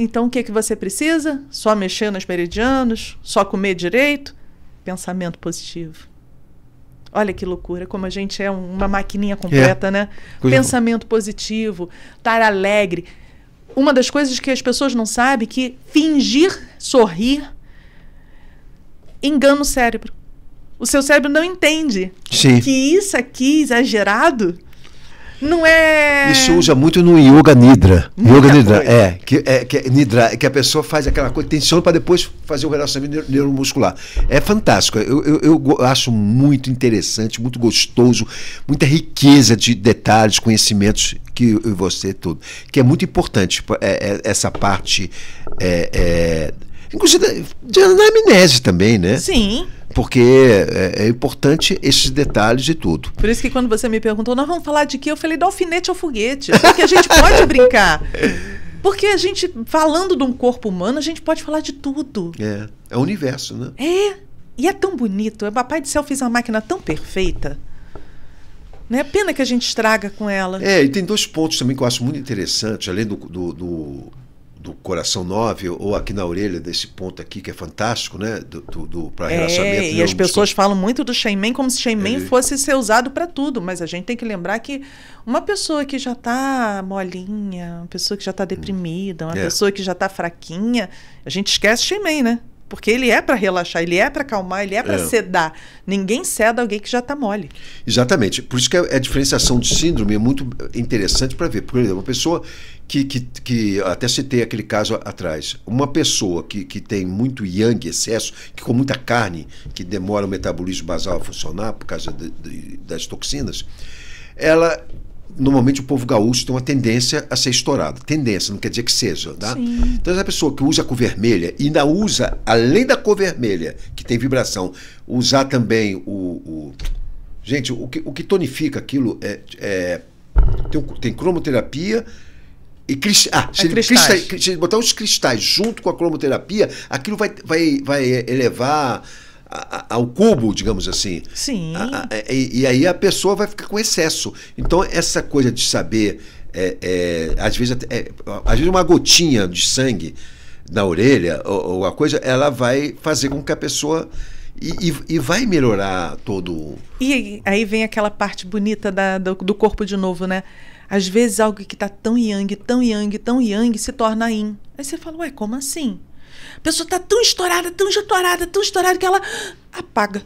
Então, o que que você precisa? Só mexer nos meridianos? Só comer direito? Pensamento positivo. Olha que loucura, como a gente é uma maquininha completa, né? Pensamento positivo, estar alegre. Uma das coisas que as pessoas não sabem é que fingir sorrir engana o cérebro. O seu cérebro não entende que isso aqui exagerado não é... Isso usa muito no Yoga Nidra. Yoga Nidra, Nidra, que a pessoa faz aquela coisa, tensiona para depois fazer o relaxamento neuromuscular. É fantástico. Eu acho muito interessante, muito gostoso, muita riqueza de detalhes, conhecimentos que você tudo. Que é muito importante essa parte, inclusive de anamnese também, né? Sim. Porque é importante esses detalhes e tudo. Por isso que quando você me perguntou, nós vamos falar de quê? Eu falei do alfinete ao foguete. Porque a gente pode brincar. Porque a gente, falando de um corpo humano, a gente pode falar de tudo. É o universo, né? E é tão bonito. O Papai do Céu fez uma máquina tão perfeita. Né? Pena que a gente estraga com ela. E tem dois pontos também que eu acho muito interessantes, além do coração 9, ou aqui na orelha, desse ponto aqui, que é fantástico, né? Para relaxamento. E as pessoas falam muito do Shen-Men como se Shen-Men fosse ser usado para tudo, mas a gente tem que lembrar que uma pessoa que já está molinha, uma pessoa que já está deprimida, uma pessoa que já está fraquinha, a gente esquece Shen-Men, né? Porque ele é para relaxar, ele é para acalmar, ele é para sedar. Ninguém ceda alguém que já está mole. Exatamente. Por isso que a diferenciação de síndrome é muito interessante para ver. Por exemplo, uma pessoa que até citei aquele caso atrás, uma pessoa que tem muito yang, excesso, que com muita carne, que demora o metabolismo basal a funcionar por causa das toxinas, ela... Normalmente o povo gaúcho tem uma tendência a ser estourado. Tendência, não quer dizer que seja. Tá? Então, essa pessoa que usa a cor vermelha e ainda usa, além da cor vermelha, que tem vibração, usar também Gente, o que tonifica aquilo tem cromoterapia e se botar os cristais junto com a cromoterapia, aquilo vai elevar ao cubo, digamos assim. Sim. E aí a pessoa vai ficar com excesso. Então, essa coisa de saber, às vezes uma gotinha de sangue na orelha, ou a coisa, ela vai fazer com que a pessoa... E vai melhorar todo... E aí vem aquela parte bonita do corpo de novo, né? Às vezes algo que está tão yang, tão yang, tão yang, se torna yin. Aí você fala, ué, como assim? A pessoa está tão estourada que ela apaga.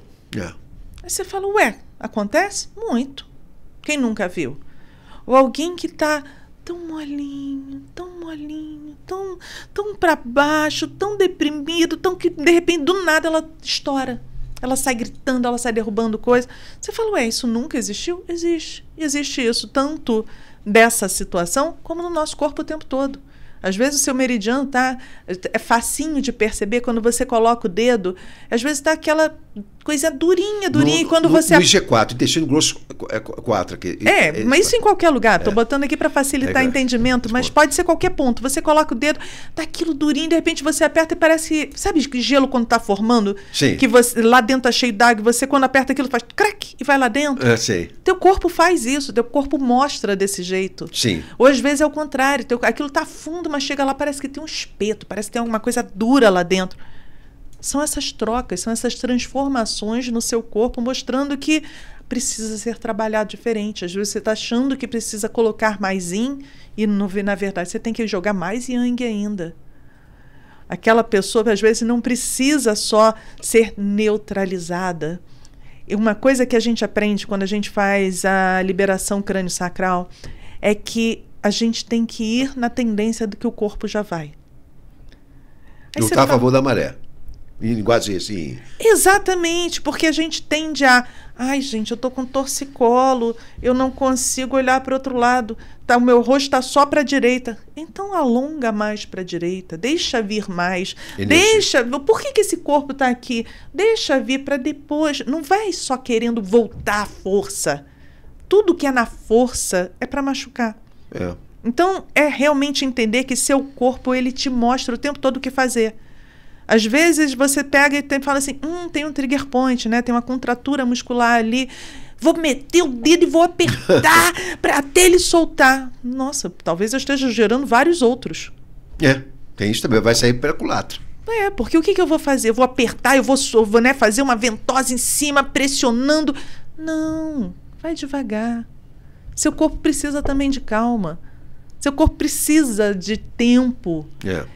Aí você fala, ué, acontece? Muito. Quem nunca viu? Ou alguém que está tão molinho, tão para baixo, tão deprimido, tão que de repente do nada ela estoura. Ela sai gritando, ela sai derrubando coisa. Você fala, ué, isso nunca existiu? Existe. Existe isso tanto dessa situação como no nosso corpo o tempo todo. Às vezes o seu meridiano é facinho de perceber quando você coloca o dedo. Às vezes está aquela coisa durinha. E quando você... No G4, intestino grosso 4. Mas isso em qualquer lugar. Estou botando aqui para facilitar o entendimento, mas pode ser qualquer ponto. Você coloca o dedo, tá aquilo durinho, de repente você aperta e parece... Sabe que gelo quando está formando? Sim. Que lá dentro está cheio d'água, você quando aperta aquilo faz crack e vai lá dentro? Sei. Teu corpo faz isso, teu corpo mostra desse jeito. Sim. Ou às vezes é o contrário, aquilo está fundo, mas chega lá, parece que tem um espeto, parece que tem alguma coisa dura lá dentro. São essas trocas, são essas transformações no seu corpo, mostrando que precisa ser trabalhado diferente. Às vezes você está achando que precisa colocar mais yin e, na verdade, você tem que jogar mais yang ainda. Aquela pessoa, às vezes, não precisa só ser neutralizada. E uma coisa que a gente aprende quando a gente faz a liberação crânio-sacral é que a gente tem que ir na tendência do que o corpo já vai. Eu estou a favor da maré. Em linguagem assim. Exatamente, porque a gente tende a... Ai, gente, eu estou com torcicolo, eu não consigo olhar para o outro lado, o meu rosto está só para a direita. Então alonga mais para a direita, deixa vir mais. Por que esse corpo está aqui? Deixa vir para depois. Não vai só querendo voltar à força. Tudo que é na força é para machucar. Então, é realmente entender que seu corpo, ele te mostra o tempo todo o que fazer. Às vezes, você pega e fala assim, tem um trigger point, né? Tem uma contratura muscular ali. Vou meter o dedo e vou apertar até ele soltar. Nossa, talvez eu esteja gerando vários outros. Tem isso também, vai sair pela culatra. Porque o que eu vou fazer? Eu vou apertar, eu vou né, fazer uma ventosa em cima, pressionando. Não, vai devagar. Seu corpo precisa também de calma. Seu corpo precisa de tempo.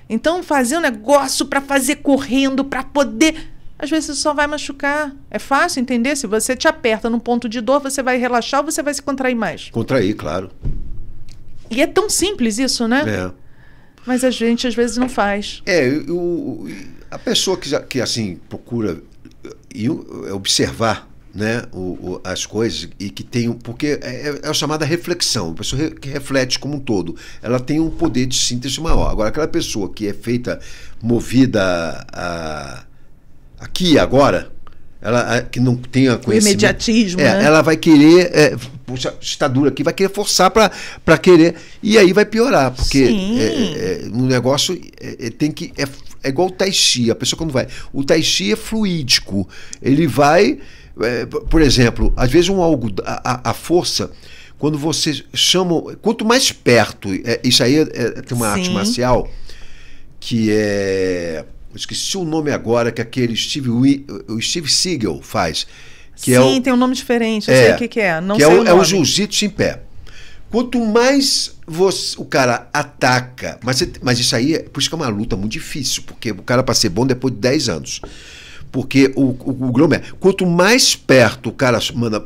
Então, fazer um negócio para fazer correndo, para poder... Às vezes você só vai machucar. É fácil entender? Se você te aperta num ponto de dor, você vai relaxar ou você vai se contrair mais? Contrair, claro. E é tão simples isso, né? Mas a gente às vezes não faz. A pessoa que assim procura observar, né, as coisas e que tem porque é a chamada reflexão. A pessoa que reflete como um todo, ela tem um poder de síntese maior. Agora, aquela pessoa que é movida aqui e agora, ela que não tenha conhecimento, o imediatismo, né? Ela vai querer, puxa, está dura aqui, vai querer forçar para querer, e aí vai piorar, porque um negócio tem que é igual o Tai Chi. A pessoa quando vai, o Tai Chi é fluídico, ele vai, por exemplo, às vezes a força, quando você chama, quanto mais perto, isso aí tem uma arte marcial que eu esqueci o nome agora, que aquele o Steve Seagal faz. Que tem um nome diferente, eu sei o que é. Não que sei o nome. É o jiu-jitsu em pé. Quanto mais o cara ataca, mas isso aí, por isso que é uma luta muito difícil, porque o cara para ser bom depois de 10 anos. Porque o globo quanto mais perto o cara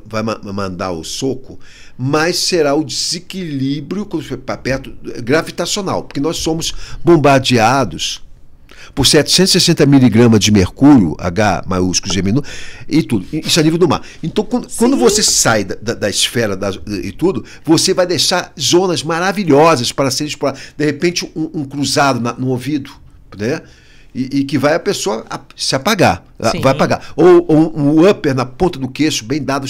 vai mandar o soco, mais será o desequilíbrio para perto gravitacional, porque nós somos bombardeados por 760 miligramas de mercúrio, H maiúsculo, G minúsculo, e tudo. Isso é nível do mar. Então, quando você sai da esfera e tudo, você vai deixar zonas maravilhosas para serem exploradas. De repente, um cruzado no ouvido, né? E que vai a pessoa se apagar. Vai apagar. Ou um upper na ponta do queixo, bem dado,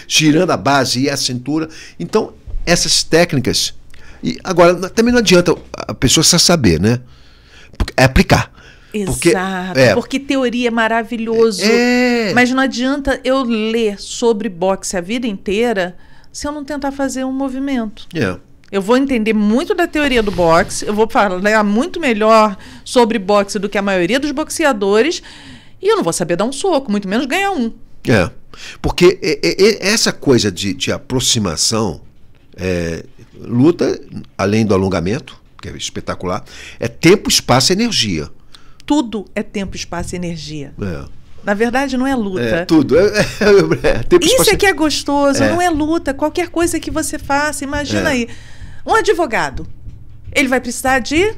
tirando a base e a cintura. Então, essas técnicas... E agora, também não adianta a pessoa só saber, né? É aplicar. Exato, porque teoria é maravilhoso, mas não adianta eu ler sobre boxe a vida inteira se eu não tentar fazer um movimento. Eu vou entender muito da teoria do boxe, eu vou falar muito melhor sobre boxe do que a maioria dos boxeadores, e eu não vou saber dar um soco, muito menos ganhar um. Porque essa coisa de aproximação, luta, além do alongamento, que é espetacular, é tempo, espaço e energia. Tudo é tempo, espaço e energia. Na verdade, não é luta. Tudo. Tempo, isso é que é gostoso, não é luta. Qualquer coisa que você faça, imagina aí. Um advogado, ele vai precisar de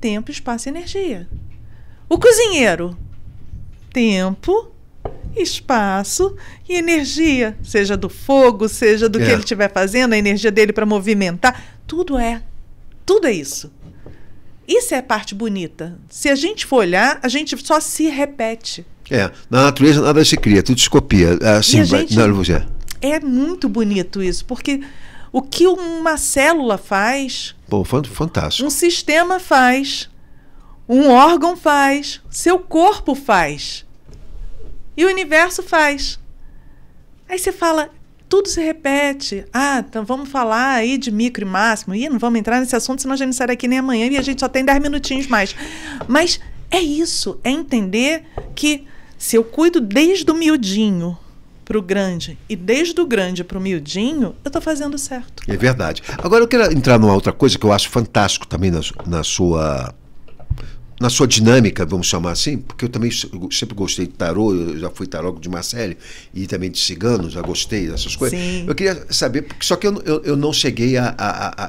tempo, espaço e energia. O cozinheiro, tempo, espaço e energia. Seja do fogo, seja do que ele estiver fazendo, a energia dele para movimentar. Tudo é isso. Isso é a parte bonita. Se a gente for olhar, a gente só se repete. Na natureza nada se cria, tudo se copia. Assim, é muito bonito isso, porque o que uma célula faz... fantástico. Um sistema faz, um órgão faz, seu corpo faz, e o universo faz. Aí você fala... Tudo se repete. Então vamos falar aí de micro e máximo. Não vamos entrar nesse assunto, senão a gente não sai daqui nem amanhã e a gente só tem 10 minutinhos mais. Mas é isso, é entender que se eu cuido desde o miudinho para o grande e desde o grande para o miudinho, eu estou fazendo certo. É verdade. Agora eu quero entrar numa outra coisa que eu acho fantástico também na sua dinâmica, vamos chamar assim, porque eu também sempre gostei de tarô, eu já fui tarólogo de Marcelle e também de cigano, já gostei dessas coisas. Eu queria saber, só que eu não cheguei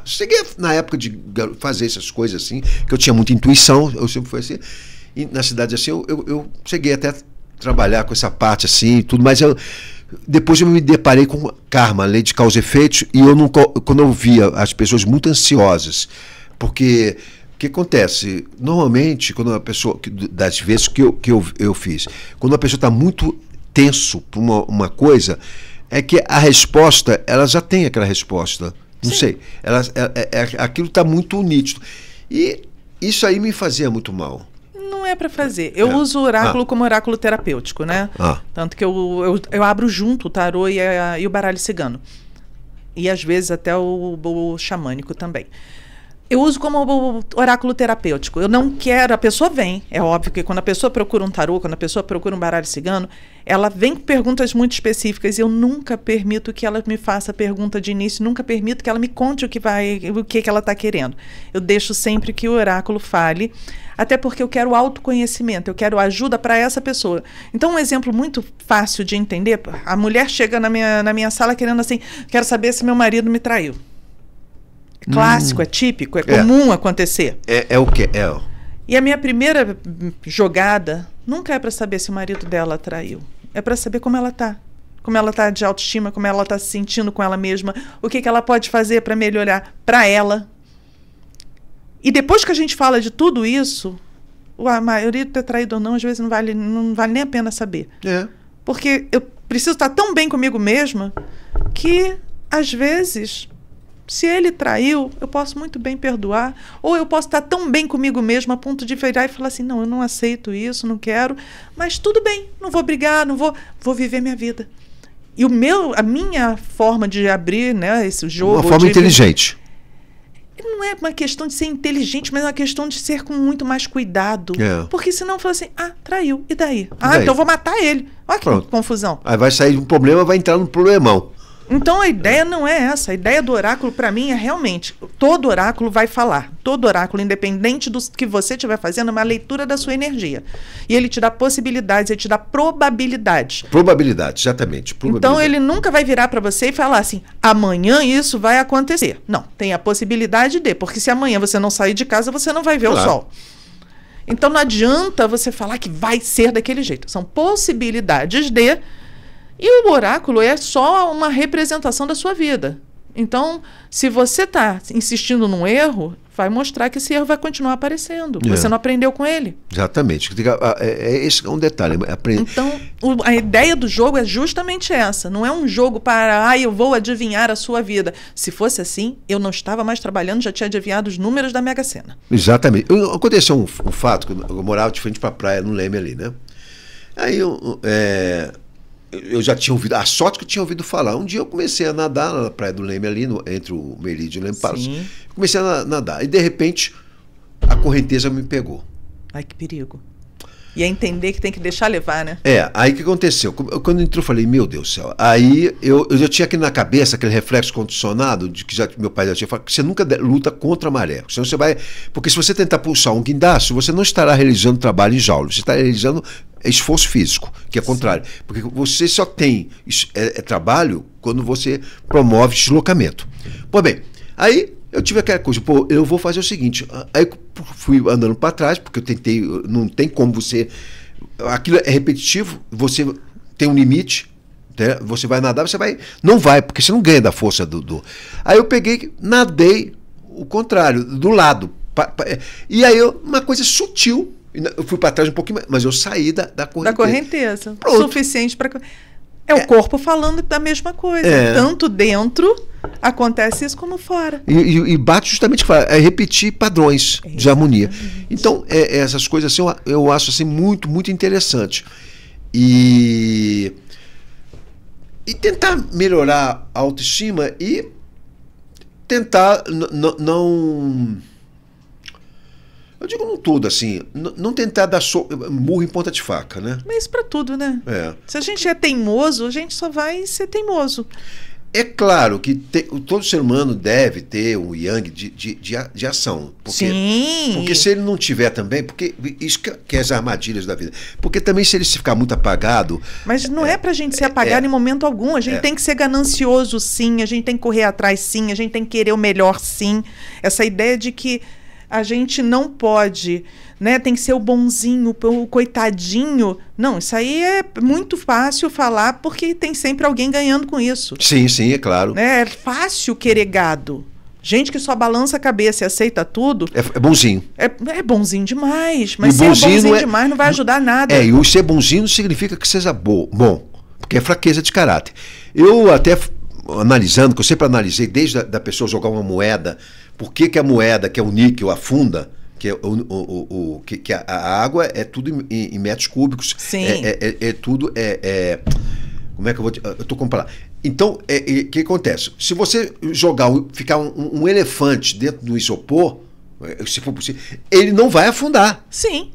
cheguei na época de fazer essas coisas assim, que eu tinha muita intuição, eu sempre fui assim, e na cidade assim, eu cheguei até a trabalhar com essa parte assim e tudo, mas depois eu me deparei com karma, lei de causa e efeito, e quando eu via as pessoas muito ansiosas, porque... O que acontece? Normalmente, quando uma pessoa, das vezes que eu fiz, quando uma pessoa está muito tenso por uma coisa, é que a resposta, ela já tem aquela resposta. Não sei. Aquilo está muito nítido. E isso aí me fazia muito mal. Não é para fazer. Eu uso o oráculo como oráculo terapêutico, né? Tanto que eu abro junto o tarô e o baralho cigano. E às vezes até o xamânico também. Eu uso como oráculo terapêutico. Eu não quero... A pessoa vem. É óbvio que quando a pessoa procura um tarô, quando a pessoa procura um baralho cigano, ela vem com perguntas muito específicas. Eu nunca permito que ela me faça pergunta de início, nunca permito que ela me conte o que ela está querendo. Eu deixo sempre que o oráculo fale, até porque eu quero autoconhecimento, eu quero ajuda para essa pessoa. Então, um exemplo muito fácil de entender, a mulher chega na minha sala querendo assim, quero saber se meu marido me traiu. Clássico, é típico, é comum acontecer. É o quê? E a minha primeira jogada nunca é para saber se o marido dela traiu. É para saber como ela tá. Como ela tá de autoestima, como ela tá se sentindo com ela mesma, o que ela pode fazer para melhorar para ela. E depois que a gente fala de tudo isso, o marido ter traído ou não, às vezes não vale nem a pena saber. Porque eu preciso estar tão bem comigo mesma que, às vezes... Se ele traiu, eu posso muito bem perdoar. Ou eu posso estar tão bem comigo mesmo a ponto de virar e falar assim, não, eu não aceito isso, não quero. Mas tudo bem, não vou brigar, vou viver minha vida. E a minha forma de abrir, né, esse jogo... Uma forma inteligente. Não é uma questão de ser inteligente, mas é uma questão de ser com muito mais cuidado. Porque senão fala assim, traiu, e daí? Então eu vou matar ele. Olha que confusão. Aí vai sair de um problema, vai entrar num problemão. Então a ideia não é essa. A ideia do oráculo para mim é realmente, todo oráculo vai falar. Todo oráculo, independente do que você estiver fazendo, é uma leitura da sua energia. E ele te dá possibilidades, ele te dá probabilidades. Probabilidade, exatamente. Então ele nunca vai virar para você e falar assim, amanhã isso vai acontecer. Não, tem a possibilidade de, porque se amanhã você não sair de casa, você não vai ver o sol. Então não adianta você falar que vai ser daquele jeito. São possibilidades de... E o oráculo é só uma representação da sua vida. Então, se você está insistindo num erro, vai mostrar que esse erro vai continuar aparecendo. Você não aprendeu com ele. Exatamente. Esse é um detalhe. Então, a ideia do jogo é justamente essa. Não é um jogo para, eu vou adivinhar a sua vida. Se fosse assim, eu não estava mais trabalhando, já tinha adivinhado os números da Mega Sena. Exatamente. Aconteceu um fato, que eu morava de frente para a praia, no Leme ali, né? Aí eu já tinha ouvido, a sorte que eu tinha ouvido falar. Um dia eu comecei a nadar na praia do Leme ali, entre o Meridian e o Leme Palace. Comecei a nadar. E de repente a correnteza me pegou. Ai, que perigo. E é entender que tem que deixar levar, né? Aí o que aconteceu? Quando entrou, eu falei, meu Deus do céu. Aí eu já tinha aqui na cabeça aquele reflexo condicionado de que meu pai já tinha falado, que você nunca luta contra a maré. Senão você vai. Porque se você tentar pulsar um guindaste, você não estará realizando trabalho em jaula, você está realizando esforço físico, que é contrário. Porque você só tem trabalho quando você promove deslocamento. Pois bem, aí eu tive aquela coisa, eu vou fazer o seguinte. Aí fui andando para trás, porque eu tentei, não tem como você... Aquilo é repetitivo, você tem um limite, né? Você vai nadar, não vai, porque você não ganha da força do... Aí eu peguei, nadei o contrário, do lado. E aí uma coisa sutil, eu fui para trás um pouquinho, mas eu saí da correnteza. Da correnteza. Pronto. Suficiente para... o corpo falando da mesma coisa. Tanto dentro acontece isso como fora. E bate justamente repetir padrões de harmonia. Então, essas coisas assim, eu acho assim, muito, muito interessante. E tentar melhorar a autoestima e tentar não... Eu digo não tudo, assim, não tentar dar murro em ponta de faca, né? Mas isso pra tudo, né? Se a gente é teimoso, a gente só vai ser teimoso. É claro que todo ser humano deve ter um yang de ação. Porque se ele não tiver também, porque isso que é as armadilhas da vida. Porque também se ele ficar muito apagado... Mas não é pra gente ser apagado em momento algum. A gente tem que ser ganancioso, sim. A gente tem que correr atrás, sim. A gente tem que querer o melhor, sim. Essa ideia de que a gente não pode, né? Tem que ser o bonzinho, o coitadinho. Não, isso aí é muito fácil falar porque tem sempre alguém ganhando com isso. Sim, é claro. É fácil querer gado. Gente que só balança a cabeça e aceita tudo. É bonzinho. É bonzinho demais. Mas ser bonzinho demais não vai ajudar nada. E o ser bonzinho não significa que seja bom. Porque é fraqueza de caráter. Eu até analisando, que eu sempre analisei, desde da pessoa jogar uma moeda, por que a moeda, que é o níquel, afunda, que a água é tudo em metros cúbicos. Sim. Tudo como é que eu vou... Eu estou comparando. Então, o que acontece? Se você ficar um elefante dentro do isopor, se for possível, ele não vai afundar. Sim.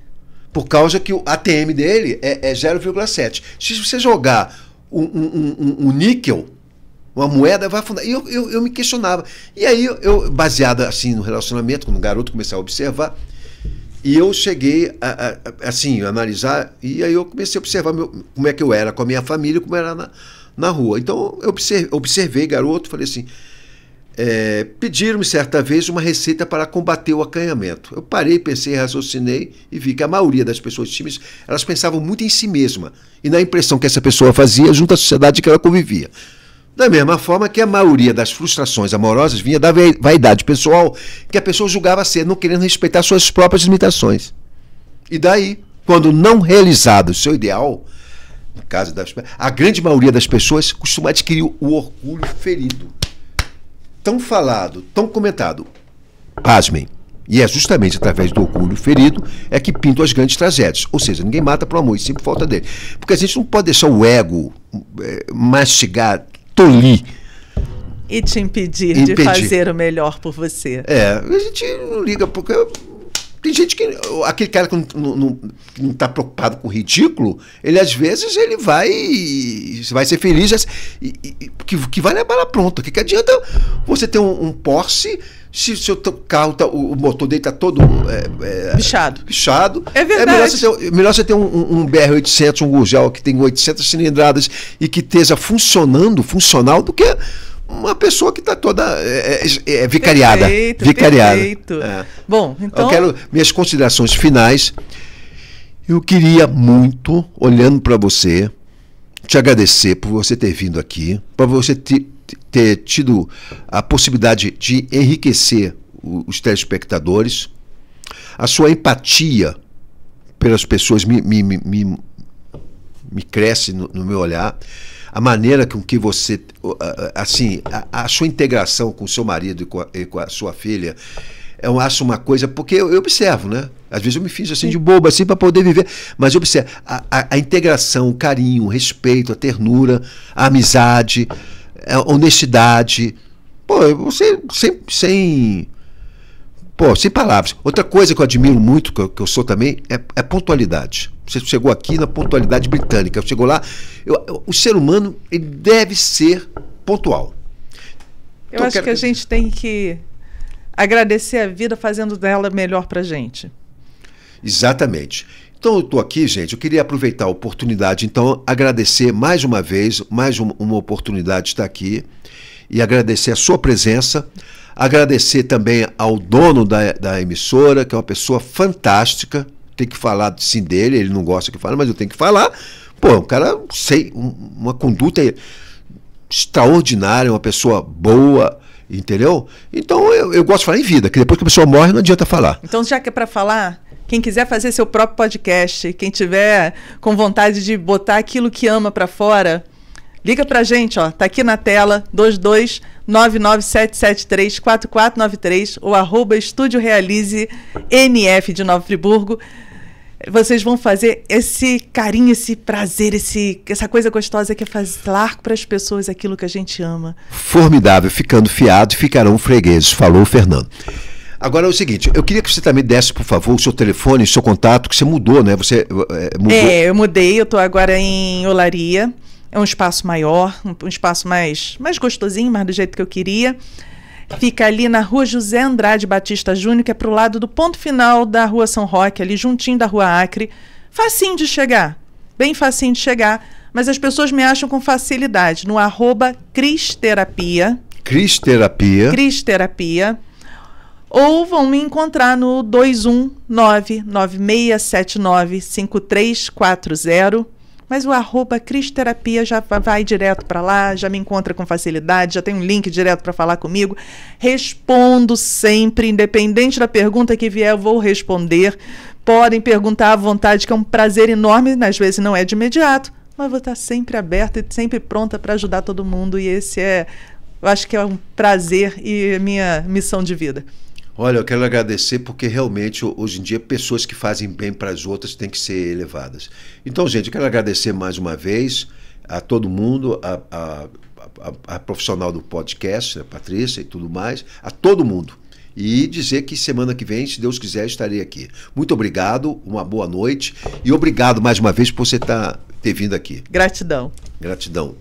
Por causa que o ATM dele é 0,7. Se você jogar um níquel, uma moeda, vai afundar. E eu me questionava. E aí, baseada assim no relacionamento, quando o garoto começava a observar, e eu cheguei a analisar, e aí eu comecei a observar como é que eu era com a minha família, como era na rua. Então, eu observei garoto, falei assim, pediram-me certa vez uma receita para combater o acanhamento. Eu parei, pensei, raciocinei e vi que a maioria das pessoas tímidas, elas pensavam muito em si mesma e na impressão que essa pessoa fazia junto à sociedade que ela convivia. Da mesma forma que a maioria das frustrações amorosas vinha da vaidade pessoal, que a pessoa julgava ser, não querendo respeitar suas próprias limitações. E daí, quando não realizado o seu ideal, no caso a grande maioria das pessoas costuma adquirir o orgulho ferido. Tão falado, tão comentado. Pasmem. E é justamente através do orgulho ferido é que pintam as grandes tragédias. Ou seja, ninguém mata por amor, e sim por falta dele. Porque a gente não pode deixar o ego mastigar, tolir. E te impedir de fazer o melhor por você. A gente não liga, porque tem gente que... Aquele cara que não está preocupado com o ridículo, ele às vezes ele vai ser feliz que vai na bala pronta. Que adianta você ter um Porsche se o seu carro, o motor dele está todo bichado. É verdade. Melhor você ter um BR-800, um Gurgel que tem 800 cilindradas e que esteja funcional, do que uma pessoa que está toda vicariada. Perfeito. Bom, então... Eu quero minhas considerações finais. Eu queria muito, olhando para você, te agradecer por você ter vindo aqui, por você ter tido a possibilidade de enriquecer os telespectadores. A sua empatia pelas pessoas me cresce no meu olhar. A maneira com que você, assim, a sua integração com o seu marido e com a sua filha, eu acho uma coisa, porque eu observo, né? Às vezes eu me fiz assim de bobo, assim, para poder viver, mas eu observo a integração, o carinho, o respeito, a ternura, a amizade, a honestidade. Pô, você sem palavras. Outra coisa que eu admiro muito, que eu sou também, é pontualidade. Você chegou aqui na pontualidade britânica. Chegou lá. O ser humano, ele deve ser pontual. Eu acho que a gente tem que agradecer a vida fazendo dela melhor pra gente. Exatamente. Então eu estou aqui, gente, eu queria aproveitar a oportunidade, então, agradecer mais uma vez, uma oportunidade de estar aqui, e agradecer a sua presença, agradecer também ao dono da emissora, que é uma pessoa fantástica. Tem que falar sim dele, ele não gosta que fale, mas eu tenho que falar. Pô, um cara, uma conduta extraordinária, uma pessoa boa, entendeu? Então eu gosto de falar em vida, que depois que a pessoa morre não adianta falar. Então, já que é para falar, quem quiser fazer seu próprio podcast, quem tiver com vontade de botar aquilo que ama para fora, liga pra gente, ó, tá aqui na tela, 22-99773-4493 ou @Estúdio Realize NF de Nova Friburgo. Vocês vão fazer esse carinho, esse prazer, essa coisa gostosa que é falar para as pessoas aquilo que a gente ama. Formidável, ficando fiado, ficarão fregueses, falou o Fernando. Agora é o seguinte, eu queria que você também desse, por favor, o seu telefone, o seu contato, que você mudou, né? Você mudou. Eu mudei, eu estou agora em Olaria. É um espaço maior, um espaço mais gostosinho, mais do jeito que eu queria. Fica ali na Rua José Andrade Batista Júnior, que é pro lado do ponto final da Rua São Roque, ali juntinho da Rua Acre. Facinho de chegar, bem facinho de chegar, mas as pessoas me acham com facilidade no @Cristerapia. Cristerapia. Ou vão me encontrar no 21996795340. Mas o @Cristerapia já vai direto para lá, já me encontra com facilidade, já tem um link direto para falar comigo. Respondo sempre, independente da pergunta que vier, eu vou responder. Podem perguntar à vontade, que é um prazer enorme, às vezes não é de imediato, mas vou estar sempre aberta e sempre pronta para ajudar todo mundo. E eu acho que é um prazer e minha missão de vida. Olha, eu quero agradecer porque realmente hoje em dia pessoas que fazem bem para as outras têm que ser elevadas. Então, gente, eu quero agradecer mais uma vez a todo mundo, a a profissional do podcast, a Patrícia e tudo mais, a todo mundo. E dizer que semana que vem, se Deus quiser, estarei aqui. Muito obrigado, uma boa noite e obrigado mais uma vez por você ter vindo aqui. Gratidão. Gratidão.